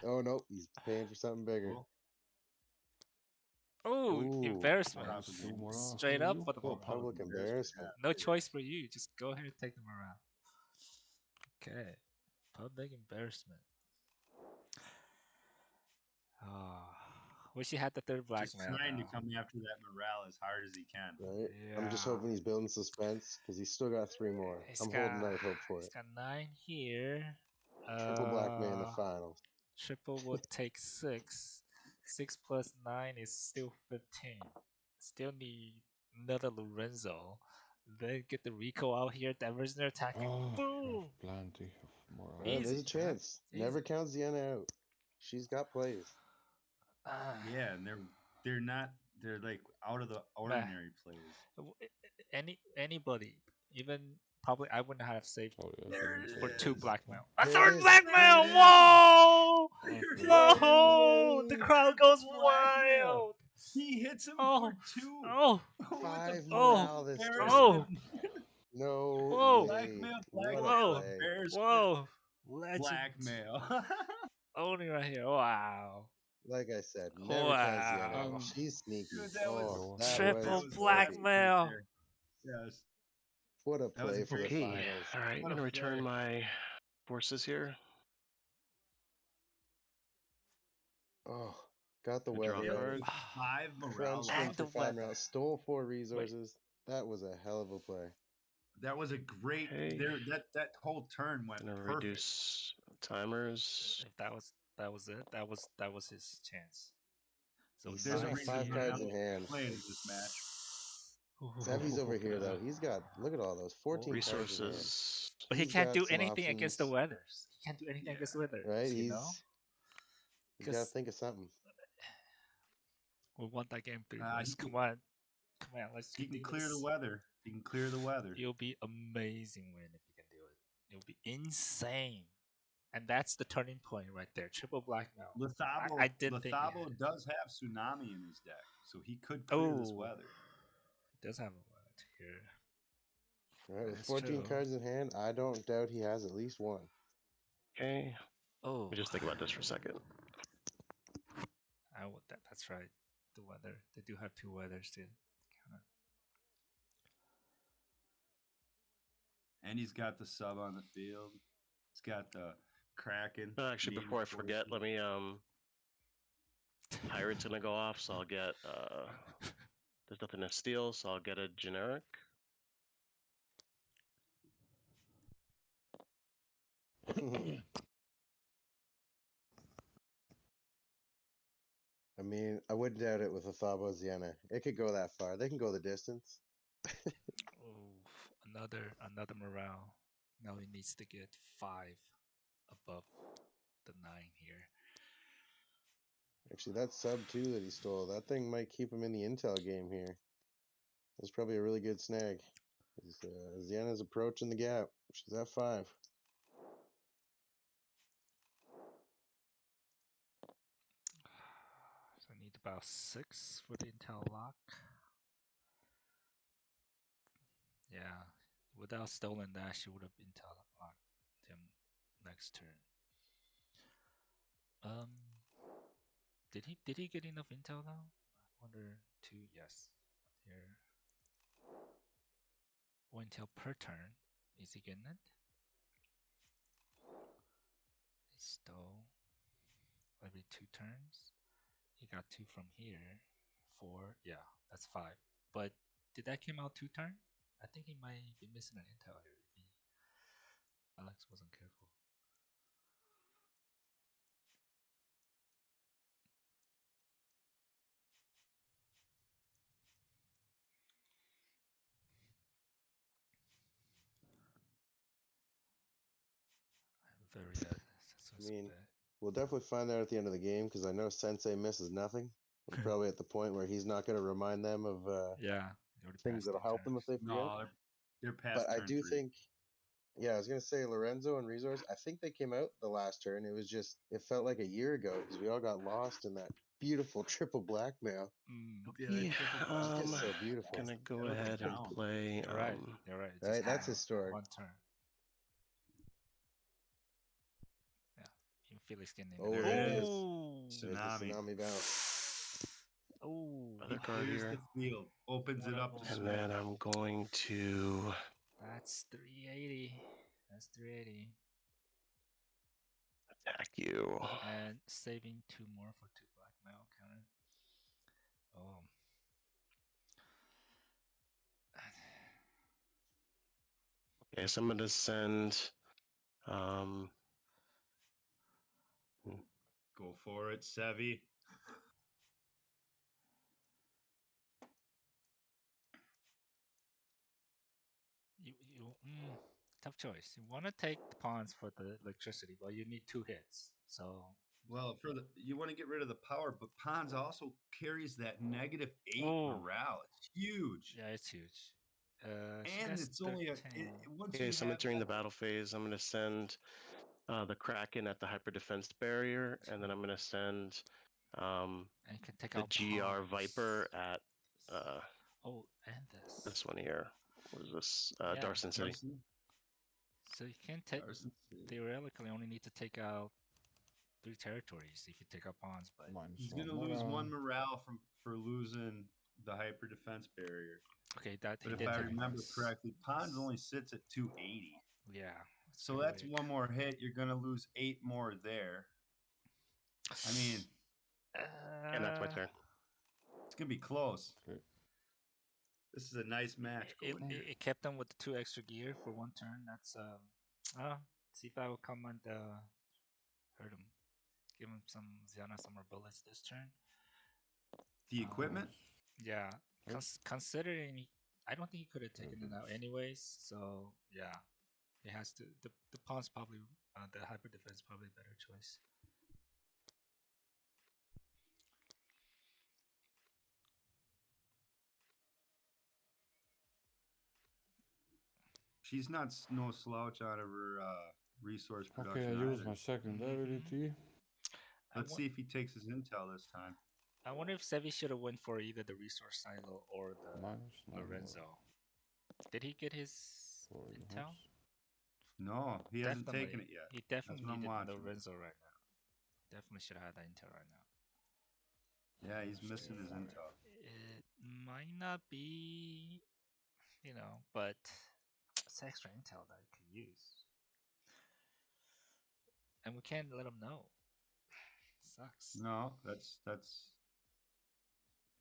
Oh, no. He's paying for something bigger. Oh, Ooh. embarrassment. What happened, man? Straight up for the Full public embarrassment. No choice for you. Just go ahead and take them around. Okay. Public embarrassment. Oh, wish he had the third Just blackmail. trying to Now. come after that morale as hard as he can. Right? Yeah. I'm just hoping he's building suspense because he's still got 3 more. I'm holding out hope for He's it. got 9 here. Triple blackmail in the finals. Triple would take 6. 6 plus 9 is still 15. Still need another Lorenzo. Then get the Rico out here. Diversion attacking. Oh, Boom! plenty of more. Yeah, there's Easy, a chance. man. Never Easy. count Ziena out. She's got plays. Yeah, and they're not they're like out of the ordinary plays. Anybody, even probably I wouldn't have saved Sorry, I There shouldn't it say for that. 2 is. blackmail. A There third it is. blackmail! There it is. Whoa! There Whoa! it The is. crowd goes Blackmail. wild. He hits him Oh! for 2. Oh! What the 5 Oh! morale this time. Oh! No Whoa! way. Blackmail, What a Whoa! play. embarrassment, Whoa! Legend. blackmail. Only right here. Wow. Like I said, never count Ziena Wow. out. She's sneaky. Dude, that Oh, was that Triple was classic blackmail. right there. Yes. What a That was play for the great. Hey, finals. all right, I'm What gonna a return play. my forces here. Oh, got the I draw a weather out. card. 5 morale Crunched him And for the 5 weather. morale. Stole 4 resources. That was a hell of a play. That was a great Okay. there that whole turn went I'm gonna perfect. reduce timers. If that was it, that was his chance. So He There's still a got reason 5 cards in hand. playing in this match. Sevi's over here though. He's got, look at all those 14 cards in hand. Resources. But he He's can't got do some anything against the options. weathers. He can't do anything Yeah. against the weathers. Right? You know? He's got to think of something. We want that game 3, He boys. can- Come on. Come on, let's He can do clear the this. weather. He can clear the weather. It'll be amazing win if you can do it. It'll be insane. And that's the turning point right there. Triple blackmail. Lethabo, I did think he had Lethabo it. does have tsunami in his deck, so he could clear this Oh. weather. He does have a weather here. All right, with That's 14 true. cards in hand, I don't doubt he has at least one. Okay. Oh. Let me just think about this for a second. I would that's right. The weather. They do have 2 weathers too. And he's got the sub on the field. He's got the Kraken. Actually, before I forget, let me Pirate's gonna go off, so I'll get there's nothing to steal, so I'll get a generic. I mean, I wouldn't doubt it with a Thabo Ziena. It could go that far. They can go the distance. Oh, another morale. Now he needs to get 5 above the 9 here. Actually, that sub 2 that he stole, that thing might keep him in the intel game here. That's probably a really good snag. Ziena's approaching the gap. She's at 5. So I need about 6 for the intel lock. Yeah, without stolen dash, she would have intel locked him next turn. Did he get enough intel though? I wonder 2. Yes, here. 1 intel per turn. Is he getting it? He stole every 2 turns. He got 2 from here. 4. Yeah, that's 5. But did that come out 2 turn? I think he might be missing an intel here if Alex wasn't careful. Very I mean, we'll definitely find out at the end of the game because I know Sensei misses nothing. We're probably at the point where he's not going to remind them of things that'll help them if they forget. No, they're past. But I turn do 3. think, yeah, I was going to say Lorenzo and Resource, I think they came out the last turn. It was just, it felt like a year ago because we all got lost in that beautiful triple blackmail. Yeah, Yeah, triple It's black. just so beautiful. gonna go That would be ahead and down. play. You're right. You're right. Right, Just that's have historic. one turn. Yeah. Even Felix getting in Oh, there. there it is. Oh. There's the Tsunami. tsunami bounce. Oh. Other He card clears here. the field, opens it up to And spin. then I'm going to That's 380. That's 380. attack you. And saving 2 more for 2 blackmail counter. Oh. Okay, so I'm gonna send. Um, Go for it, Sevi. Tough choice. You want to take the pawns for the electricity, but you need 2 hits. So Well, for the you want to get rid of the power, but Pons also carries that -8 Oh. morale. It's huge. yeah, it's huge. She And has it's only 13. once okay, you so I'm have entering the that, battle phase. I'm gonna send the Kraken at the hyper defense barrier, and then I'm gonna send And you can take the out GR pawns. Viper at Oh, and this. this one here. What is this? Yeah. Darson City. Darcy, So you can take, Darcy City. theoretically, only need to take out 3 territories if you take out pawns, but He's gonna lose 1 morale for losing the hyper defense barrier. okay, that But he if did I take remember pawns. correctly, Pons only sits at 280. Yeah. So that's 1 more hit. You're gonna lose 8 more there. I mean, And that's my turn. it's gonna be close. Okay. This is a nice match going here. It kept them with the 2 extra gear for 1 turn. That's see if I will come and hurt him. Give him some Ziana, some more bullets this turn. The equipment? Yeah. Considering I don't think he could have taken it out anyways. So yeah, it has to. The pawn's probably the hyper defense probably a better choice. She's not no slouch out of her resource production. Okay, I use either. my second ability. Let's see if he takes his intel this time. I wonder if Sevi should have went for either the resource silo or the -9 Lorenzo. Did he get his for the intel? house. No, he hasn't taken it yet. He definitely what I'm needed watching. Lorenzo right now. Definitely should have had that intel right now. Yeah, he's missing his intel. It might not be, but it's extra intel that I could use. And we can't let him know. Sucks. No,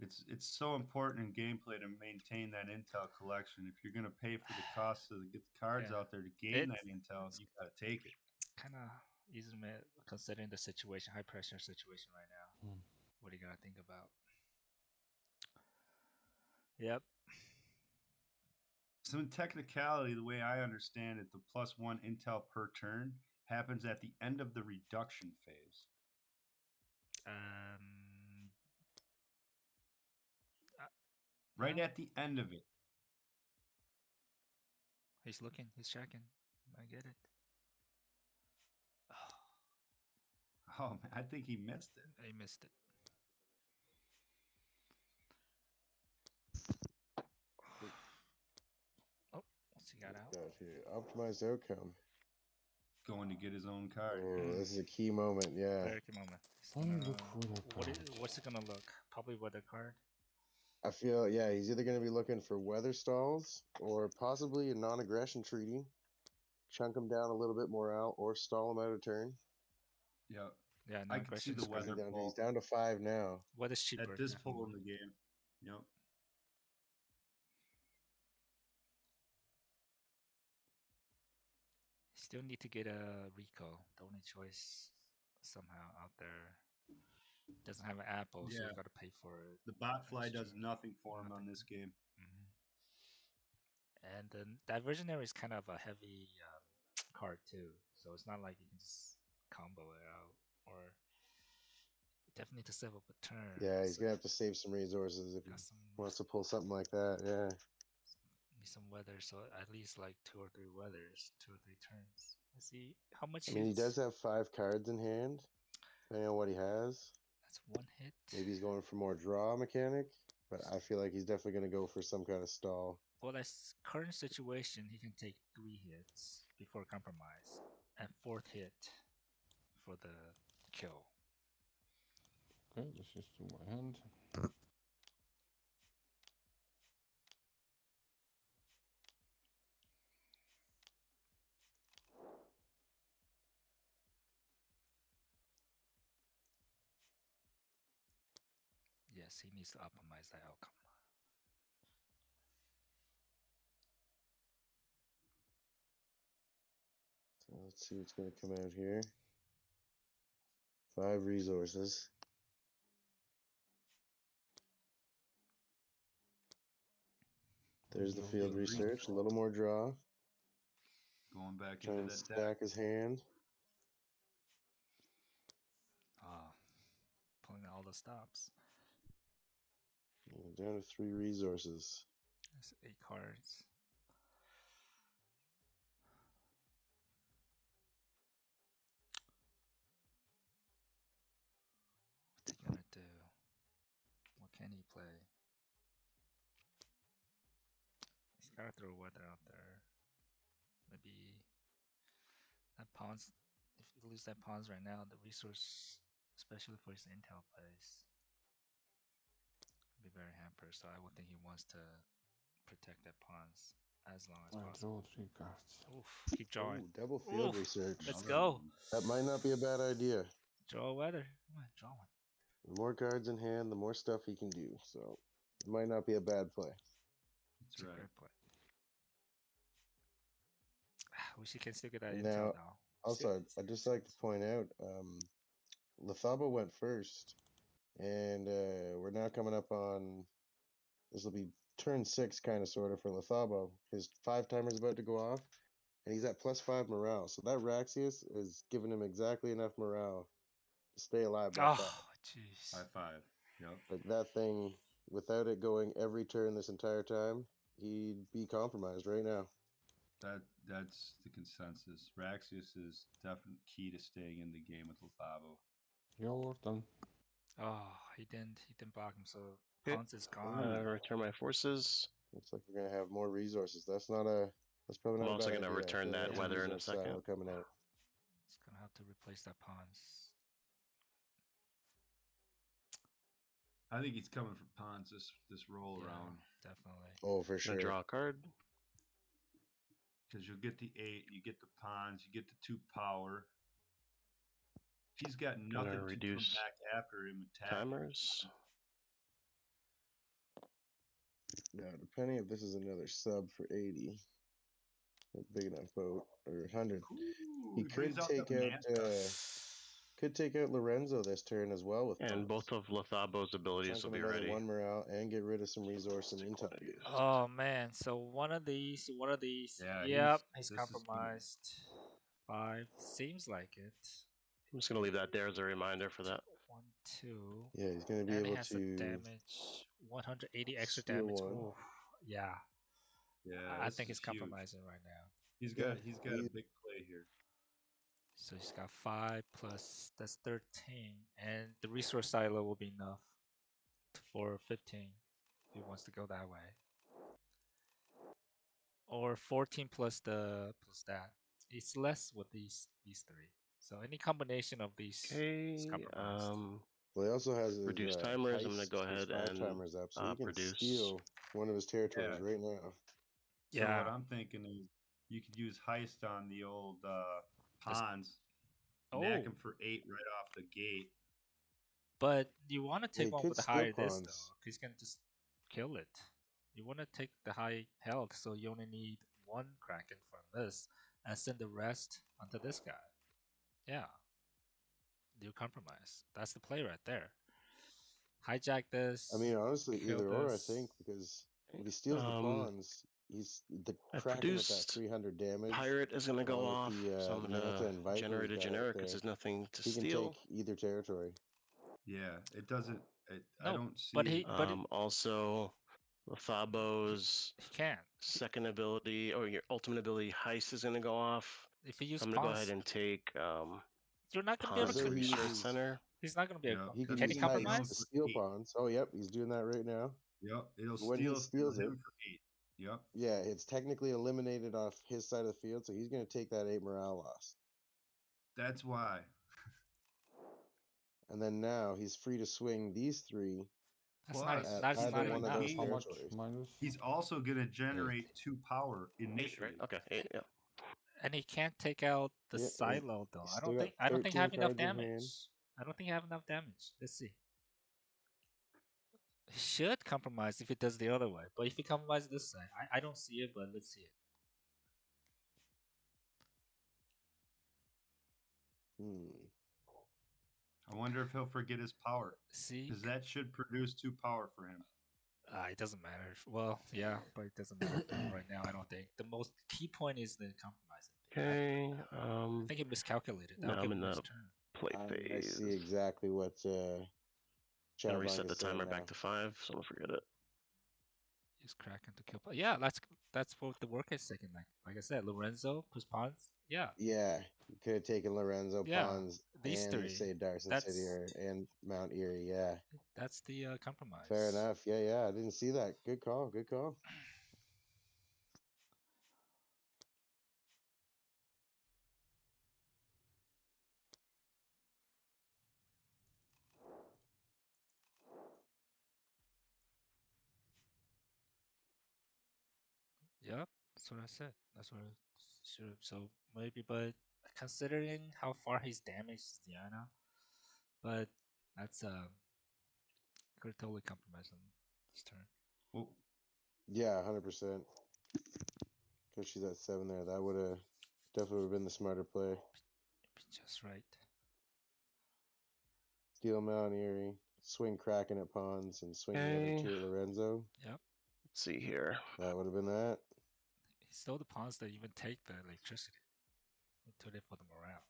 it's so important in gameplay to maintain that intel collection. If you're gonna pay for the cost to get the cards out there to gain that intel, you gotta take it. Kind of easy, considering the situation, high pressure situation right now. What do you gotta think about? Yep. So in technicality, the way I understand it, the +1 intel per turn happens at the end of the reduction phase. Right at the end of it. He's looking. He's checking. I get it. Oh man, I think he missed it. He missed it. Oh, what's he got out? Got here. Optimized outcome. Going to get his own card. Oh, this is a key moment. Yeah. Very key moment. What's it gonna look? Probably weather card. I feel, yeah, he's either going to be looking for weather stalls or possibly a non-aggression treaty. Chunk him down a little bit more out or stall him out a turn. Yeah. Yeah, I can see the weather pull. He's down to 5 now. Weather's cheaper. At this pull in the game. Yep. Still need to get a Rico. The only choice somehow out there. Doesn't have an apple, so you gotta pay for it. The bot fly does nothing for him on this game. And the diversionary is kind of a heavy card too, so it's not like you can just combo it out, or you definitely need to save up a turn. Yeah, he's gonna have to save some resources if he wants to pull something like that. Yeah. Need some weather, so at least like 2 or 3 weathers, 2 or 3 turns. Let's see how much. I mean, he does have 5 cards in hand, depending on what he has. That's one hit. Maybe he's going for more draw mechanic, but I feel like he's definitely going to go for some kind of stall. Well, that's current situation. He can take 3 hits before compromise, and 4th hit for the kill. Okay, let's just do my hand. Yes, he needs to optimize that outcome. So let's see what's going to come out here. 5 resources. There's the field research. A little more draw. Going back Trying into to that stack his hand. Pulling out all the stops. Down to 3 resources. That's 8 cards. What's he gonna do? What can he play? He's gotta throw weather out there. Maybe that pawns. If you lose that pawns right now, the resource, especially for his intel plays, be very hampered. So I would think he wants to protect that pawns as long as possible. Draw 3 cards. Oof, keep drawing. Ooh, double field research. Let's go. That might not be a bad idea. Draw weather. Come on, draw one. The more cards in hand, the more stuff he can do. So it might not be a bad play. That's right. Great play. Wish he can still get that Now, intel now. Also, I'd just like to point out, Lethabo went first, and we're now coming up on, this will be turn 6 kind of sort of for Lethabo. His 5 timer's about to go off, and he's at +5 morale. So that Raxius is giving him exactly enough morale to stay alive by 5. Jeez. High 5. Yep. Like that thing, without it going every turn this entire time, he'd be compromised right now. That's the consensus. Raxius is definitely key to staying in the game with Lethabo. Your turn. He didn't block him, so Okay. Ponce is gone. Return my forces. Looks like we're gonna have more resources. That's probably not I'm a also bad gonna idea. return The that weather in a Enzo style second. coming out. He's gonna have to replace that Ponce. I think he's coming for Pons this roll Yeah, around. definitely. Oh, for Gonna sure. draw a card. Because you'll get the 8, you get the Pons, you get the 2 power. He's got nothing to reduce come back after him attacking. Timers. Now, depending if this is another sub for 80, a big enough boat, or 100, Ooh, he could take out Lorenzo this turn as well with And Pons. both of Lethabo's abilities Chunk will him be another ready. 1 morale and get rid of some resource and intel gear. Oh man, so one of these. Yeah, Yep, he's this is compromised. 5 seems like it. I'm just gonna leave that there as a reminder for that. 1, 2. Yeah, he's going to be And able it has a to damage. 180 extra steal damage. 1. Ooh, yeah. Yeah, I this think is he's huge. compromising right now. He's got a big play here. So he's got 5 plus, that's 13, and the resource silo will be enough for 15 if he wants to go that way. Or 14 plus that. It's less with these 3. So any combination of these is compromised. Well, he also has his reduce timers. I'm gonna heist, go his ahead 5 and timers up, so he can produce. steal one of his territories right now. So what I'm thinking is you could use heist on the old Pons, knack him for 8 right off the gate. But you want to take one with the higher this though. Pawns. He's gonna just kill it. You want to take the high health, so you only need 1 Kraken from this, and send the rest onto this guy. Yeah. You compromise. That's the play right there. Hijack this. I mean, honestly, either or, I this. think, because if he steals the pawns, he's the I Kraken with that produced 300 damage. Pirate is gonna go along off, with the, so I'm Manta gonna and Viper generate a he's got out generic there. because there's nothing to He can steal. take either territory. Yeah, it doesn't. I No, don't see. but he. Also, Lethabo's he can. second ability or your ultimate ability, heist, is gonna go off. If he uses I'm gonna go pawns, ahead and take you're not gonna be able Pawns to. Resource Center. He's not gonna be. Yeah, He Can can he he's gonna use steal compromise? him the for steel 8. pawns. Oh, yep, he's doing that right now. Yep, it'll When he steal steals it, him for 8. Yep. yeah, it's technically eliminated off his side of the field, so he's going to take that 8 morale loss. That's why. And then now he's free to swing these 3 That's Plus, not. at That's he's either not gonna even one of enough. those How gain. much territories. minus? He's also gonna generate 2 power 8, initially. right? Okay, 8. Yeah. And he can't take out the Yeah, and silo though. he's I still don't got think. I don't think I 13 have enough cards in hand. damage. I don't think I have enough damage. Let's see. He should compromise if it does the other way. But if he compromises this side, I don't see it. But let's see it. I wonder if he'll forget his power, See, because that should produce 2 power for him. it doesn't matter. Well, yeah, but it doesn't matter right now. I don't think the most key point is the compromise. Okay. I think he miscalculated. No, That'll I'm give in him his the turn. play I phase. see exactly what Gonna reset Chowbang the is saying timer now. back to 5, so I'm gonna forget it. Use Kraken to kill. Yeah, that's what the work is taking. Like I said, Lorenzo plus pawns. Yeah, Yeah, you could have taken Lorenzo, yeah. Pons, These and 3. say Darson That's City and Mount Erie. Yeah, that's the compromise. fair enough. Yeah, I didn't see that. Good call. Good call. Yep, that's what I said. That's what I should have. So maybe, but considering how far he's damaged Diana, but that's could totally compromise him this turn. Oh, Yeah, 100%. Because she's at 7 there. That would have definitely been the smarter play. Just right. Steal Mount Erie, swing Kraken at Pons, and swing the other Okay. 2 at Lorenzo. Yep. Let's see here. That would have been that. He stole the pawns that even take the electricity. He took it for the morale.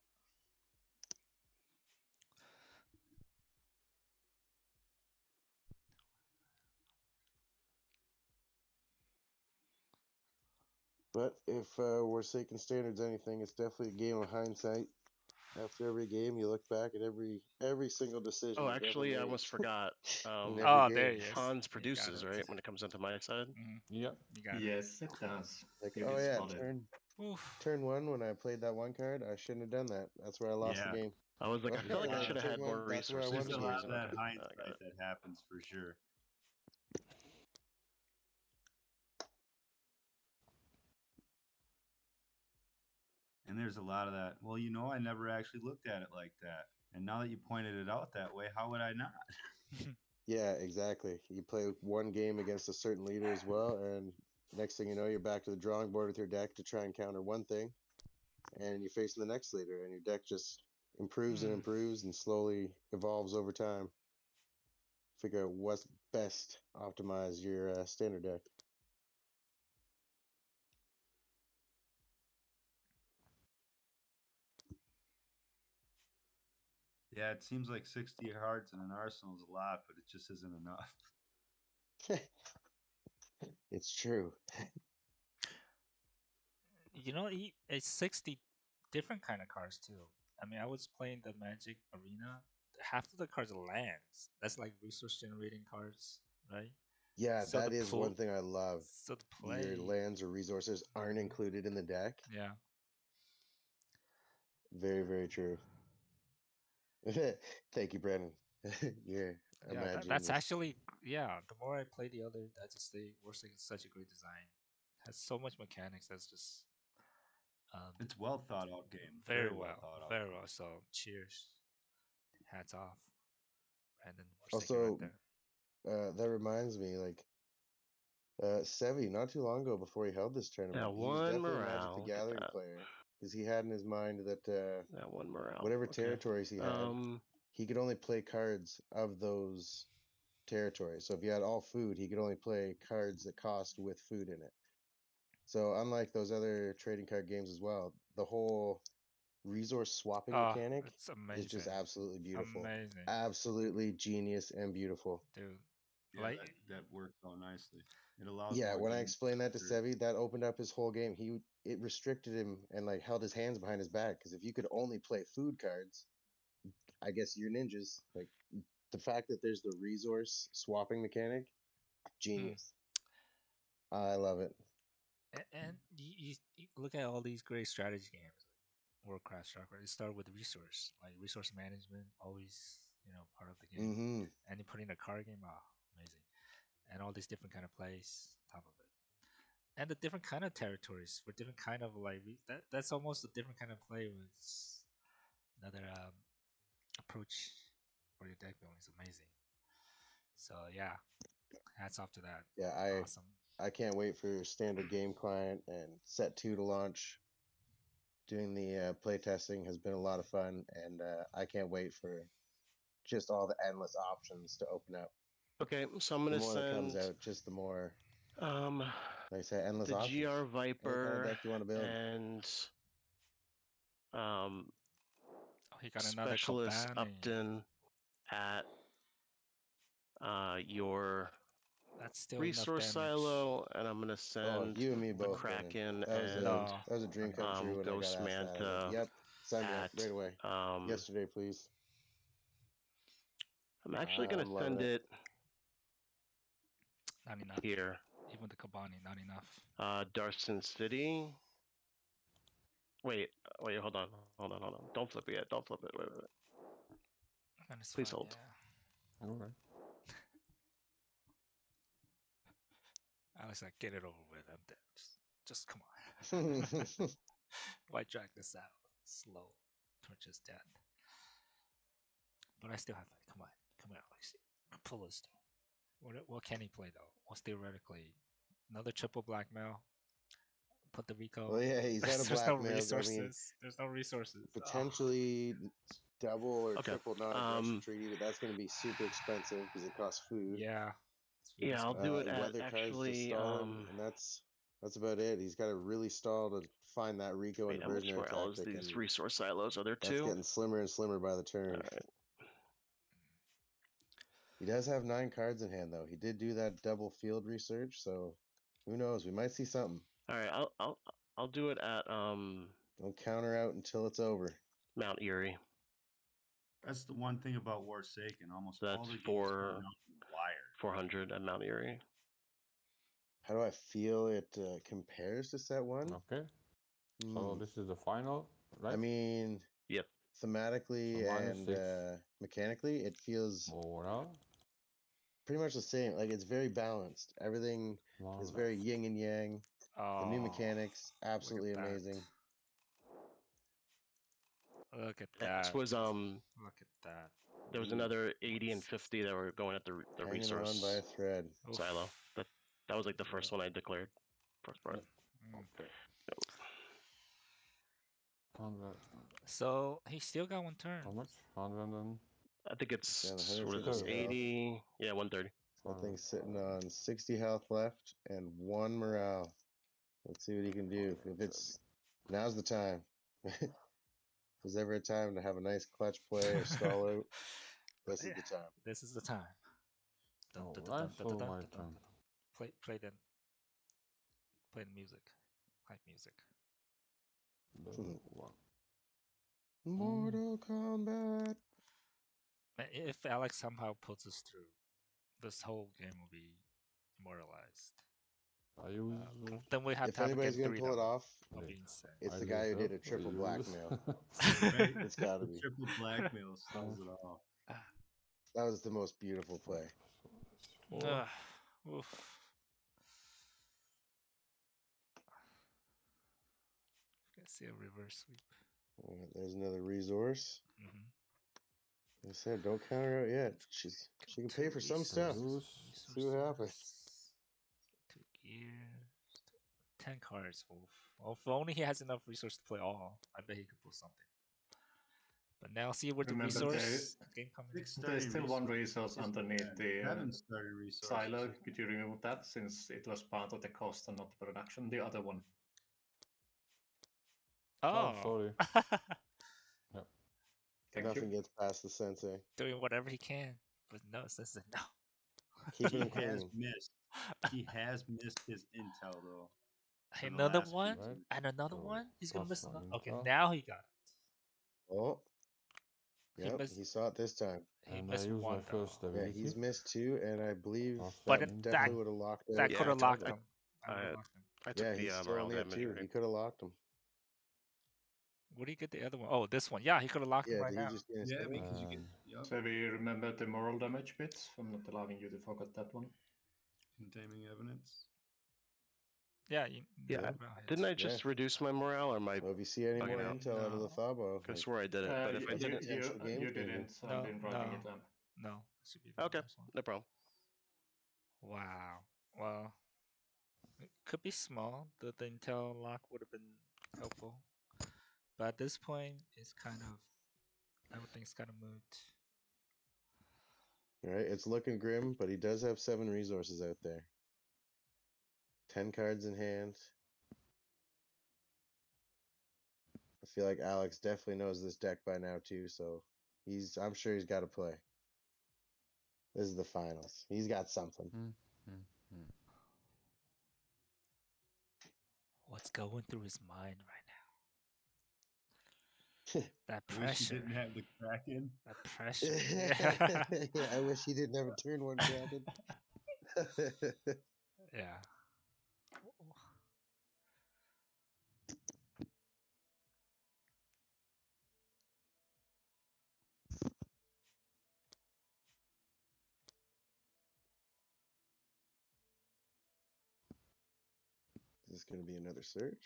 But if we're taking standards anything, it's definitely a game of hindsight. After every game, you look back at every single decision. Oh, you've ever actually, I made almost forgot. in every Oh, game. there he is. Hans You got produces, it. right? When it comes onto my side. Yeah. You got it. Yes, it does. Like, You oh can yeah, spot it. Oof. turn 1 when I played that 1 card, I shouldn't have done that. That's where I lost yeah. the game. I was like, I feel like I should have Turn had 1, more that's where I resources won There's for a some the lot game. of reason. that Okay, I got hindsight it. that happens for sure. And there's a lot of that. Well, I never actually looked at it like that. And now that you pointed it out that way, how would I not? Yeah, exactly. You play 1 game against a certain leader as well, and next thing you know, you're back to the drawing board with your deck to try and counter one thing, and you're facing the next leader, and your deck just improves and improves and slowly evolves over time. Figure out what's best optimize your standard deck. Yeah, it seems like 60 cards in an arsenal is a lot, but it just isn't enough. It's true. It's 60 different kind of cards too. I mean, I was playing the Magic Arena. Half of the cards are lands. That's like resource generating cards, right? Yeah, So that the is pool- one thing I love. So the play. Your lands or resources aren't included in the deck. Yeah. Very, very true. Thank you, Brandon. You're a Yeah, mad that's genius. actually the more I play the other, I just say Warsaw is such a great design. Has so much mechanics that's just It's well thought out game. very well well. thought out. Very well. So cheers. Hats off. Brandon, we're Also, right there. that reminds me, like, Sevi, not too long ago before he held this tournament, That he was one definitely a Magic morale. the Look at Gathering that. player because he had in his mind that That one morale. whatever Okay. territories he had, he could only play cards of those territories. So if you had all food, he could only play cards that cost with food in it. So unlike those other trading card games as well, the whole resource swapping mechanic It's amazing. is just absolutely beautiful. Amazing. Absolutely genius and beautiful. Dude. Yeah, Like that works out nicely. It allows. Yeah, more when I games explained that to sure. Sevi, that opened up his whole game. It restricted him and like held his hands behind his back because if you could only play food cards, I guess you're ninjas. Like the fact that there's the resource swapping mechanic, genius. I love it. And you look at all these great strategy games, like Warcraft, StarCraft. They start with resource, like resource management, always part of the game. Mm-hmm. And you put in a card game, amazing. And all these different kind of plays on top of it, and the different kind of territories for different kind of that's almost a different kind of play with another approach for your deck building. Is amazing. So yeah, hats off to that. Yeah, Awesome. I can't wait for standard game client and set 2 to launch. Doing the play testing has been a lot of fun, and I can't wait for just all the endless options to open up. Okay, so I'm The gonna more that comes send out, just the more, um like I say, endless the options. GR Any kind of Viper deck you want to build. and He got another Specialist Kobani. Upton at your That's still resource enough damage. silo, and I'm gonna Oh, send you and me the both, Brennan. Kraken That was and No. that was a dream come true when I Ghost got asked that. I was Manta like, yep, sign me up at right away. Yesterday, please. I'm actually gonna I'm loving send it Not enough. here. Even the Kobani, not enough. Darson City. Wait, hold on. Don't flip it yet. Don't flip it. Wait. Please Fine, hold. Yeah. All right. I was like, get it over with. I'm dead. Just come on. Why drag this out? Slow. Torch is dead. But I still have it. Come on, Alex. Pull this through. What can he play though? Well, theoretically, another triple blackmail. Put the Rico. Well, yeah, he's out of There's blackmail. no resources. I mean, there's no resources. potentially double or Okay, triple non-aggression treaty, but that's going to be super expensive because it costs food. Yeah. Yeah, I'll do it at weather cards to actually. stall him, and that's about it. He's got to really stall to find that Rico and Wait, how much diversionary morale is tactic, these and resource silos? Are there that's two? getting slimmer and slimmer by the turn. All right. He does have 9 cards in hand, though. He did do that double field research, so who knows? We might see something. All right, I'll do it at Don't counter out until it's over. Mount Erie. That's the one thing about Forsaken. Almost So all that's the games come out wired. 400 at Mount Erie. How do I feel it compares to set 1? Okay. So this is the final, right? I mean, yep. Thematically So and mechanically, it feels Morale. pretty much the same. Like it's very balanced. Everything is very yin and yang. The new mechanics, absolutely amazing. Look at that. This was Look at that. There was another 80 and 50 that were going at the Hanging resource on by a thread. silo. That was like the first one I declared. First part. Okay. Yep. 100. So he still got 1 turn. How much? 100 and... I think it's Yeah, what is this? 130. 80. Yeah, 130. That thing's sitting on 60 health left and 1 morale. Let's see what he can do. If it's now's the time. If there's ever a time to have a nice clutch play or stall out, this is the time. This is the time. Alright, so my turn. Play the music. Hype music. The one. Mortal Kombat. If Alex somehow puts us through, this whole game will be immortalized. I use... Then we have If to have anybody's game gonna 3 pull it though. off, That'll be insane. it's the guy who did a triple blackmail. Right? It's gotta be. Triple blackmail sells it all. That was the most beautiful play. Oof. See a reverse sweep. Alright, there's another resource. Mm-hmm. Like I said, don't counter out yet. She can pay for some stuff. See what happens. 2 gears. 10 cards. Oof. Well, if only he has enough resource to play all, I bet he could pull something. But now see where the Remember, resource game coming. There's still one resource underneath the silo. resources. Could you remove that since it was part of the cost and not the production? The other one. Oh, sorry. Thank Nothing you. gets past the sensei. Doing whatever he can, but no, sensei, no. Keeping him He has clean. missed. He has missed his intel though. for the Another last few one Right. and another So, one. He's gonna plus miss another. one Okay, intel. now he got it. Oh, Yep, missed. he saw it this time. He And I missed use my one first though. Yeah, ability. he's missed 2, and I believe But that it- definitely would have locked out. That Yeah, could have I took- locked I- him. That would have I- locked him. I took Yeah, the he's still morale only at damage. 2. Right? He could have locked him. Where do you get the other one? Oh, this one. Yeah, he could have locked him Yeah, right did now. he just get his Yeah, second? because you get yep, So we remember the moral damage bits. I'm not allowing you to forget that one. containing evidence. Yeah, Yeah, morale didn't I hits. just reduce my morale, or my? So if you see any bugging more out? intel out of the No. Thabo, I swore I did it, but if I you, didn't, potential game you changer. didn't. I've No, been writing no. it down. No, it should be the okay, first one. no problem. Wow. Well, it could be small. The intel lock would have been helpful, but at this point, it's kind of everything's kind of moot. All right, it's looking grim, but he does have 7 resources out there. 10 cards in hand. I feel like Alex definitely knows this deck by now too, so I'm sure he's got to play. This is the finals. He's got something. What's going through his mind right now? That I wish he pressure. didn't have the Kraken. That pressure. Yeah. Yeah, I wish he didn't have a turn 1 Kraken. Yeah. Is this going to be another search?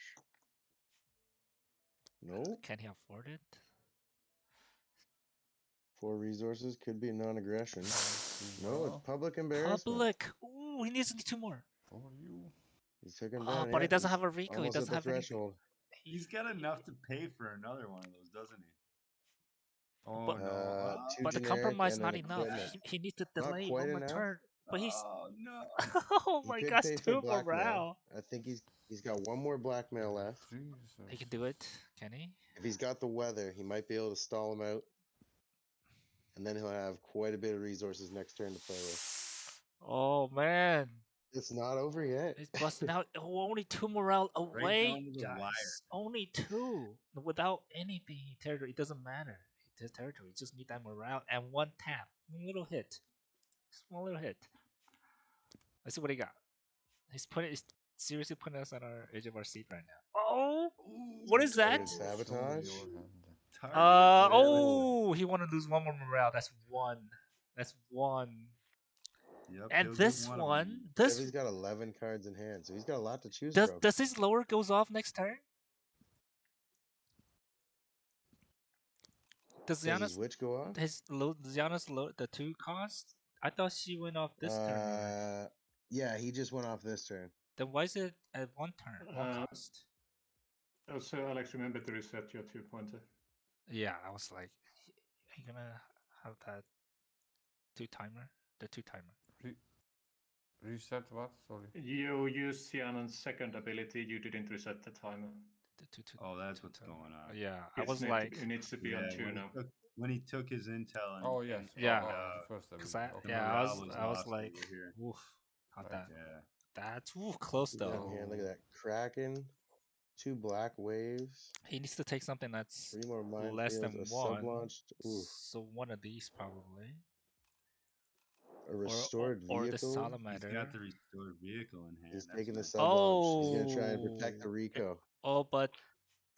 No. Can he afford it? 4 resources could be non-aggression. No, it's public embarrassment. Public. Ooh, he needs 2 more. For you. He's taken Oh, down. but Yeah, he doesn't he's have a Rico. He almost doesn't at the have anything. threshold. He's got enough to pay for another one of those, doesn't he? Oh But- no! 2 But the generic compromise and not an enough. equipment. He needs to Not delay quite one more enough. turn. But he's Oh no! oh He my could gosh, pay for 2 blackmail. morale. I think he's got 1 more blackmail left. He can do it, can he? If he's got the weather, he might be able to stall him out. And then he'll have quite a bit of resources next turn to play with. Oh man, It's not over yet. he's busting out. Oh, only 2 morale away, down to the guys. wire. Only 2 without anything territory. It doesn't matter. It's territory. You just need that morale and 1 tap. One little hit. Small little hit. Let's see what he got. He's seriously putting us on our edge of our seat right now. Oh, what is that? Targeted sabotage. Oh, he want to lose 1 more morale. That's 1. That's 1. Yep, And he'll this get one, Sevi's got 11 cards in hand, so he's got a lot to choose from. does his lower goes off next turn? Does Does his Ziana's witch go off? Ziana's low the 2 cost? I thought she went off this turn. Already. Yeah, he just went off this turn. Then why is it at 1 turn? 1 cost. Also, Alex, remember to reset your 2-pointer. Yeah, I was like, are you gonna have that 2 timer? The 2 timer. Reset what? Sorry. You used Sianon's second ability. You didn't reset the timer. The 2 Oh, that's 2 what's timer. going on. Yeah, I was like, it needs to be on 2 now. When he took his intel. And, Oh yes. Yeah. The first Cause ability. I morale was lost like, over here. oof, got Right. that. Yeah. That's close He's though. got in hand, look at that. Kraken, 2 black waves, He needs to take something that's 3 more less than minefields, a 1. sub-launched, So one of these probably. a restored or the vehicle. He's salamander. got the restored vehicle in hand. He's that's taking the nice. sub-launch. He's gonna try and protect the Oh. Rico. Oh, but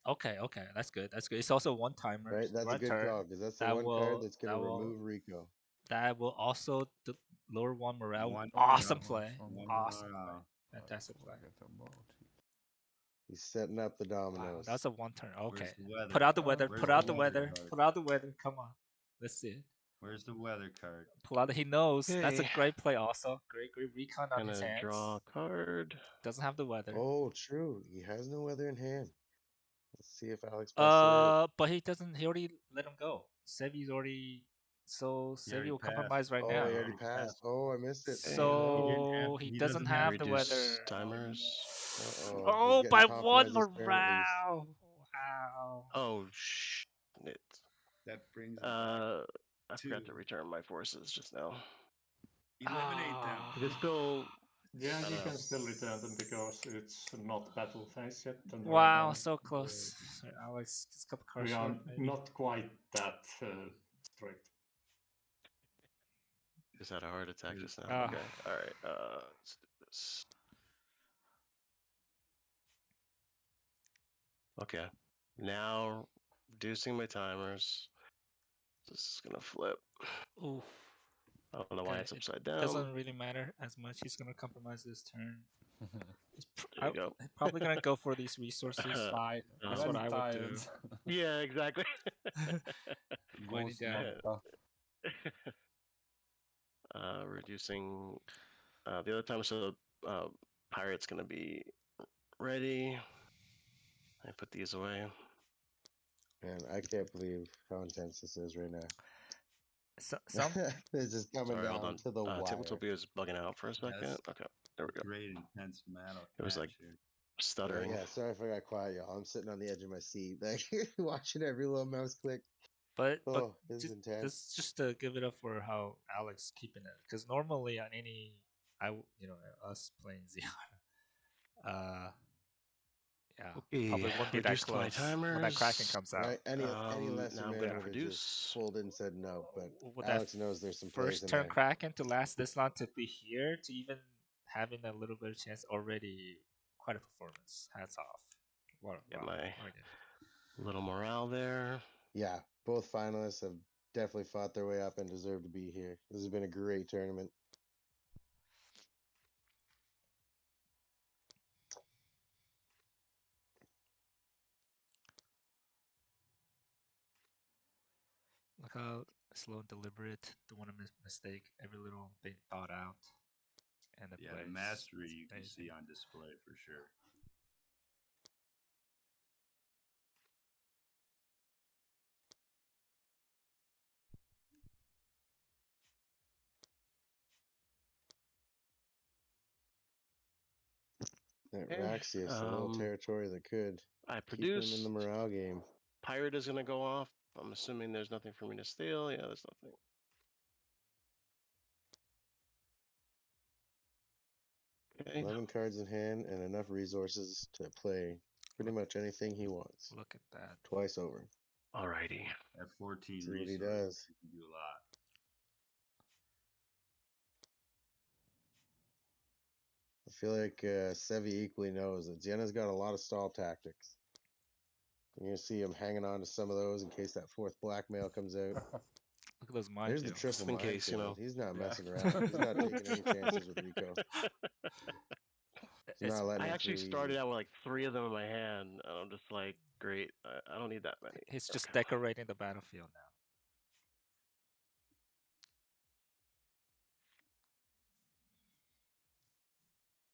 okay, that's good. That's good. It's also 1 timer. Right, that's a good turn. call because that's the That one will- card that's gonna that will- remove Rico. That will also lower 1 morale. One awesome morale, play. one Awesome morale. play. Fantastic play. He's setting up the Wow, dominoes. that's a 1 turn. Okay. Where's the weather? Put out the weather. Where's Put the out the weather. card? Put out the weather. Come on. Let's see it. Where's the weather card? Pull out. He knows. That's a Okay. great play. Also, great recon on his Gonna hands. draw a card. Doesn't have the weather. Oh, true. He has no weather in hand. Let's see if Alex busts it out. But he doesn't. He already let him go. Sevi's already. So He Sevi already will passed. compromise right Oh, now. he already passed. Oh, I missed it. So he doesn't have the Reduce weather. timers. Uh-oh. Oh, He's by getting 1 compromised this turn at least. morale. Wow. Oh shit. That brings it I forgot to Two. return my forces just now. eliminate them. You can still. Yeah, I you don't can know. still return them because it's not battle phase yet. And right Wow, now so close. Alex, just a couple cards we are short, maybe. not quite that strict. Is that a heart attack just now? Ah. Okay. All right. Let's do this. Okay. Now reducing my timers. This is gonna flip. Oof. I don't know why Okay, it's it upside down. doesn't really matter as much. He's gonna compromise this turn. There you go. I'm probably gonna go for these resources fight. That's what I would do. Yeah, exactly. Winding down. Reducing the other time, so pirate's gonna be ready. I put these away. Man, I can't believe how intense this is right now. Some This is coming Sorry, hold down on. to the wire. Tabletopia is bugging out for a second. Yes. Okay, there we go. Great intense metal. It was like here. stuttering. Yeah, sorry if I got quiet, y'all. I'm sitting on the edge of my seat, like watching every little mouse click. but This is intense. this is just to give it up for how Alex keeping it, because normally on any us playing ZR, yeah, probably won't be that reduced my close when that Kraken timers. comes out. Right? Any lesser now I'm man gonna would have produce. just pulled in and said no, but With that Alex knows there's some plays first in turn there. Kraken to last this long to be here to even having a little bit of chance already, quite a performance. Hats off. Get my little morale there. Yeah, both finalists have definitely fought their way up and deserve to be here. This has been a great tournament. Look how slow and deliberate. Don't want to mistake. Every little thing thought out. And the mastery you can see on display for sure. That Raxius, a little territory that could I keep him produce in the morale game. Pirate is gonna go off. I'm assuming there's nothing for me to steal. Yeah, there's nothing. Okay. 11 cards in hand and enough resources to play pretty much anything he wants. Look at that. Twice over. Alrighty. At 14 See what he resources, does. you can do a lot. I feel like Sevi equally knows that Xena's got a lot of stall tactics. You're going to see him hanging on to some of those in case that fourth blackmail comes out. Look at those minefields. There's the triple Just in case, you know. He's not messing around. He's not taking any chances with Rico. He's not letting I him actually through started easy. out with like 3 of them in my hand, and I'm just like, great. I don't need that many. He's just decorating the battlefield now.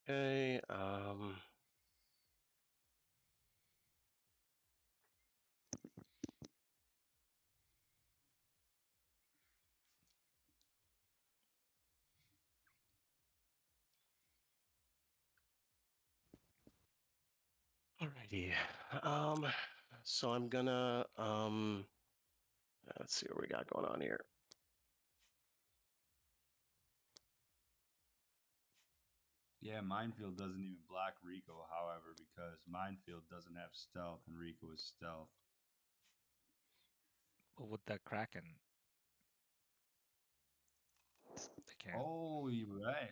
Okay. Alrighty. So I'm gonna let's see what we got going on here. Yeah, Minefield doesn't even block Rico, however, because Minefield doesn't have stealth and Rico is stealth. But with that Kraken, they can't. Oh, you're right.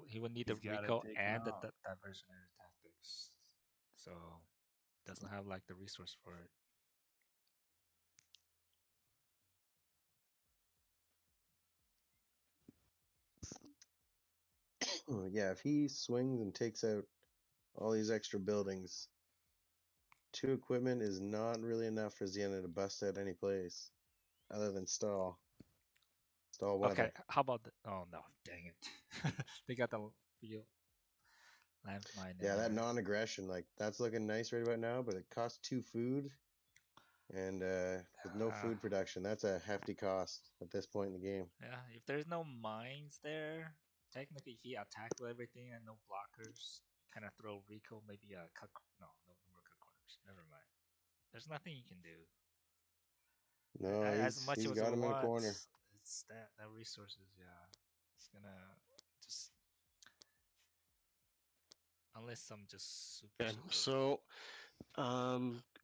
He would need the He's gotta Rico take and him the out. diversionary tactics. So doesn't have like the resource for it. Yeah, if he swings and takes out all these extra buildings, 2 equipment is not really enough for Xena to bust out any place other than stall. Stall weather. Okay, how about oh no, dang it. They got the field landmine. Yeah, that non-aggression, like that's looking nice right about now, but it costs 2 food. And with no food production, that's a hefty cost at this point in the game. Yeah, if there's no mines there, technically if he attacked with everything and no blockers, kind of throw Rico maybe a cut. No more cut corners. Never mind. There's nothing you can do. No, As much he's as got we him in a want, corner. it's that resources. Yeah, it's gonna just unless some just super. Okay, so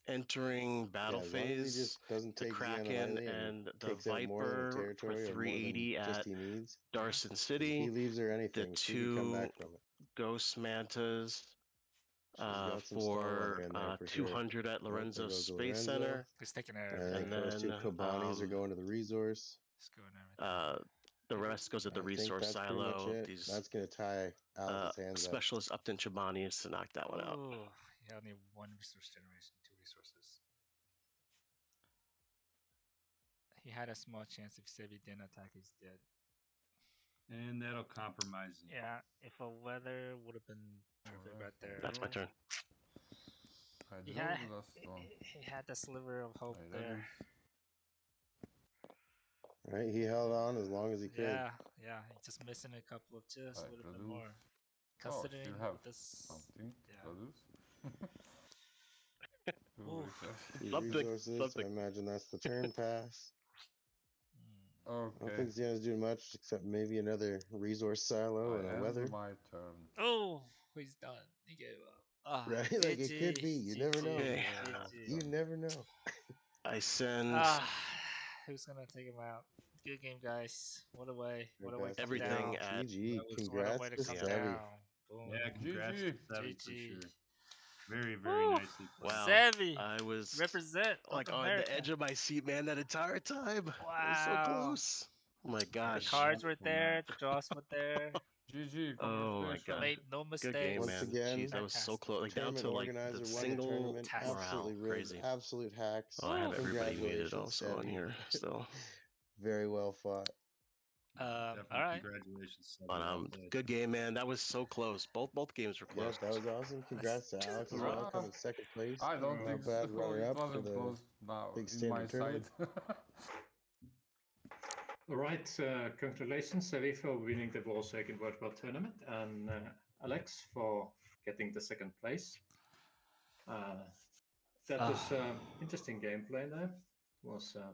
entering battle Yeah, as long as he phase, just doesn't the take Xeon Kraken lightly and and the takes out more than the Viper for territory or more than 380 just at he needs. Darson If City, he leaves or the anything, she can come two back from it. Ghost Mantas She's got some Starlight for in there for sure. 200 at Nope, there Lorenzo goes Space Lorenzo. Center. He's taking And I everything. think And those two then, Kobanis are going to the resource. He's going everything. the rest goes at the I think resource that's pretty much silo. it. These That's going to tie Alex's hands up. specialist Upton Chabanis to knock that one out. Oh, he only one resource generation, 2 resources. He had a small chance if Sevi didn't attack, he's dead. And that'll compromise him. Yeah, if a weather would have been perfect right there. That's my turn. I He drew had, the last one. he had the sliver of hope I there. Right, he held on as long as he could. Yeah, he's just missing a couple of chips, I would have been produce. more. Oh, Considering still have with this, something to yeah. produce. Oof. He Something, resources. something. I imagine that's the turn pass. I don't Okay, think Xeon's doing much except maybe another resource silo and I a end weather. my turn. Oh, he's done. He gave up. Ah, Right? Like it could be. You never know. Okay. You never know. I send Who's gonna take him out? Good game, guys. What a way. What a way to come everything down. at GG. What a Congrats way to to come Sevi. down. Boom. Yeah, congrats GG. to Sevi for GG. sure. Very, very Woo. nicely played. wow. Sevi, I was represent like North on America. the edge of my seat, man, that entire time. I was so Wow. close. Oh my The gosh. cards were there. The draws were there. GG, Oh my congratulations. god. Made no Good game, mistakes. Once man. again, Jeez, that was so Fantastic. close. Like down Tournament to like organizer the won the single tournament. Fantastic. Absolutely morale. rigged. Crazy. Absolute hacks. Oh, I have everybody muted Congratulations, also on Sevi. here still. Very well fought. Definitely all right. congratulations, Sevi. But Well played. good game, man. That was so close. Both games were Yeah, close. that was awesome. Congrats to Alex as well, coming second place. I don't think Not bad so. runner It up for wasn't the close now big in my standard tournament. side. All right, congratulations, Sevi, for winning the Forsaken World Cup tournament, and Alex for getting the second place. That was interesting gameplay there. Was a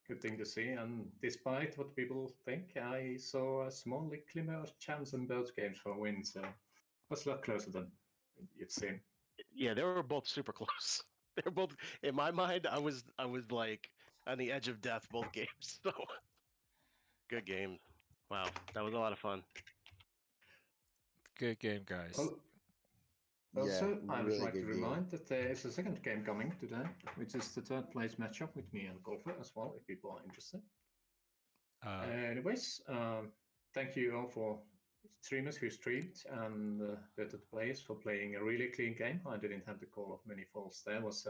good thing to see, and despite what people think, I saw a small glimmer of chance in both games for a win, so it was a lot closer than it seemed. Yeah, they were both super close. They were both in my mind. I was like on the edge of death both games. So good game. Wow, that was a lot of fun. Good game, guys. Also, Yeah, I would really like to good game. remind that there is a second game coming today, which is the third place matchup with me and Golfer as well, if people are interested. Anyways, thank you all for streamers who streamed and better players for playing a really clean game. I didn't have to call off many faults there. It was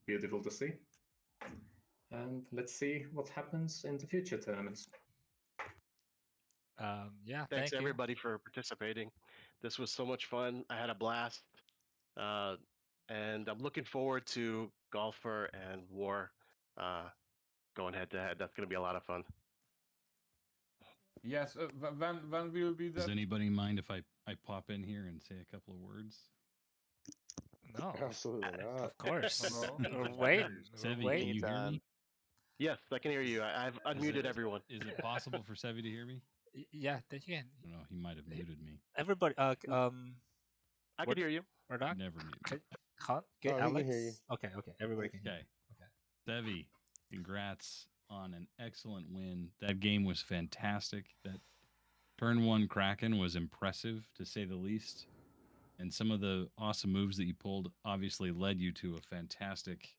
beautiful to see. And let's see what happens in the future tournaments. Yeah, Thanks thank you. everybody for participating. This was so much fun. I had a blast. And I'm looking forward to Golfer and War going head to head. That's going to be a lot of fun. Yes, when will be Does that? anybody mind if I pop in here and say a couple of words? No, Absolutely not. of course. No. We're waiting. Sevi, We're waiting. can you hear me? Yes, I can hear you. I've unmuted everyone. Is it possible for Sevi to hear me? Yeah, they can. I don't know. He might have muted me. Everybody. I can hear you. Murdoch. Never mute me. Get Oh, he Alex. can hear you. Okay. Everybody can hear. Okay. Okay. Sevi, congrats on an excellent win. That game was fantastic. That turn one Kraken was impressive, to say the least. And some of the awesome moves that you pulled obviously led you to a fantastic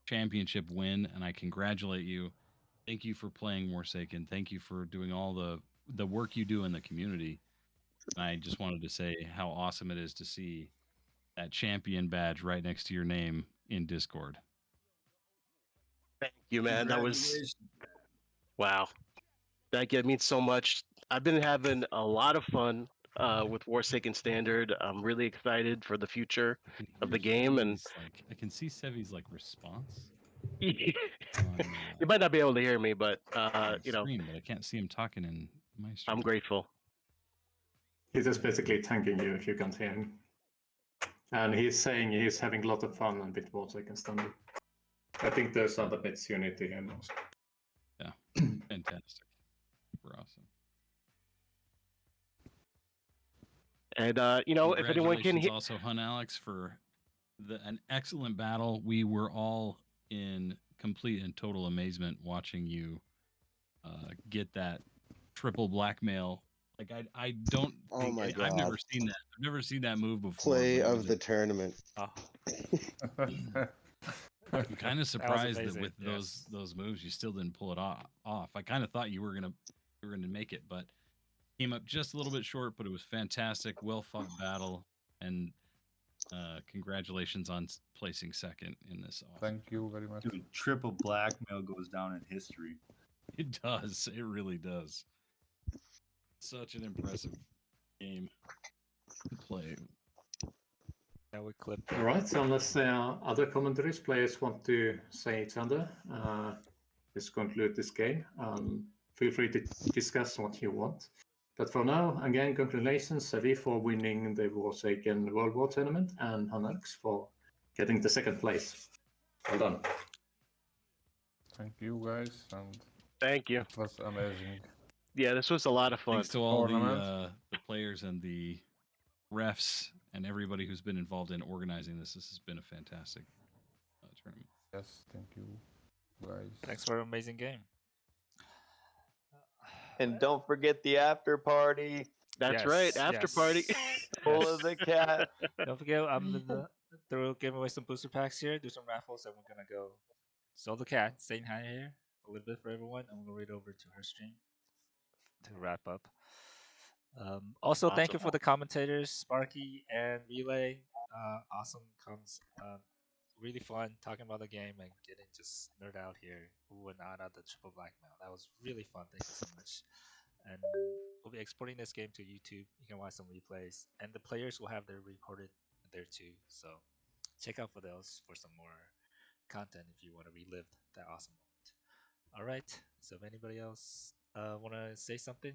championship win. And I congratulate you. Thank you for playing Forsaken. Thank you for doing all the work you do in the community. And I just wanted to say how awesome it is to see that champion badge right next to your name in Discord. Thank you, man. That was Congratulations. wow. That means so much. I've been having a lot of fun with Forsaken Standard. I'm really excited for the future of the game, and I can see Sevi's response you on, might not be able to hear me, but on screen, but I can't see him talking in my stream. I'm grateful. He's just basically thanking you if you can't hear him. And he's saying he's having a lot of fun on Bitwatch Standard. I think there's other bits you need to hear most. Yeah, fantastic. Super awesome. And if anyone can Congratulations also HunAlex for An excellent battle. We were all in complete and total amazement watching you get that triple blackmail. Like I don't Oh think my I've never god. seen that. I've never seen that move before. Play But it of was the tournament. Oh, I'm kind of that was surprised that amazing. with Yes. those moves you still didn't pull it off. I kind of thought you were gonna make it, but came up just a little bit short. But it was fantastic, well fought battle, and congratulations on placing second in this. Awesome Thank you very much. Dude, triple blackmail goes down in history. It does. It really does. Such an impressive game to play. Yeah, we clipped. All right, so unless there are other commentaries players want to say each other, let's conclude this game. Feel free to discuss what you want. But for now, again, congratulations, Sevi, for winning the Forsaken World War Tournament, and HunAlex for getting the second place. Well done. Thank you guys, and Thank you. it was amazing. Yeah, this was a lot of fun. Thanks to all Tournament. the players and the refs and everybody who's been involved in organizing this. This has been a fantastic tournament. Yes, thank you guys. Thanks for an amazing game. And don't forget the after party. That's Yes, right, after party. yes, Full yes. of the cat. Don't forget, I'm gonna give away some booster packs here, do some raffles, and we're gonna go sell the cat, saying hi here a little bit for everyone. I'm gonna read over to her stream to wrap up. Also, thank you Awesome. for the commentators, Sparky and Relay. Awesome comes. Really fun talking about the game and getting just nerd out here. Ooh, and out the triple blackmail. That was really fun. Thank you so much. And we'll be exporting this game to YouTube. You can watch some replays, and the players will have their recorded there too. So check out for those for some more content if you want to relive that awesome moment. All right. So if anybody else want to say something,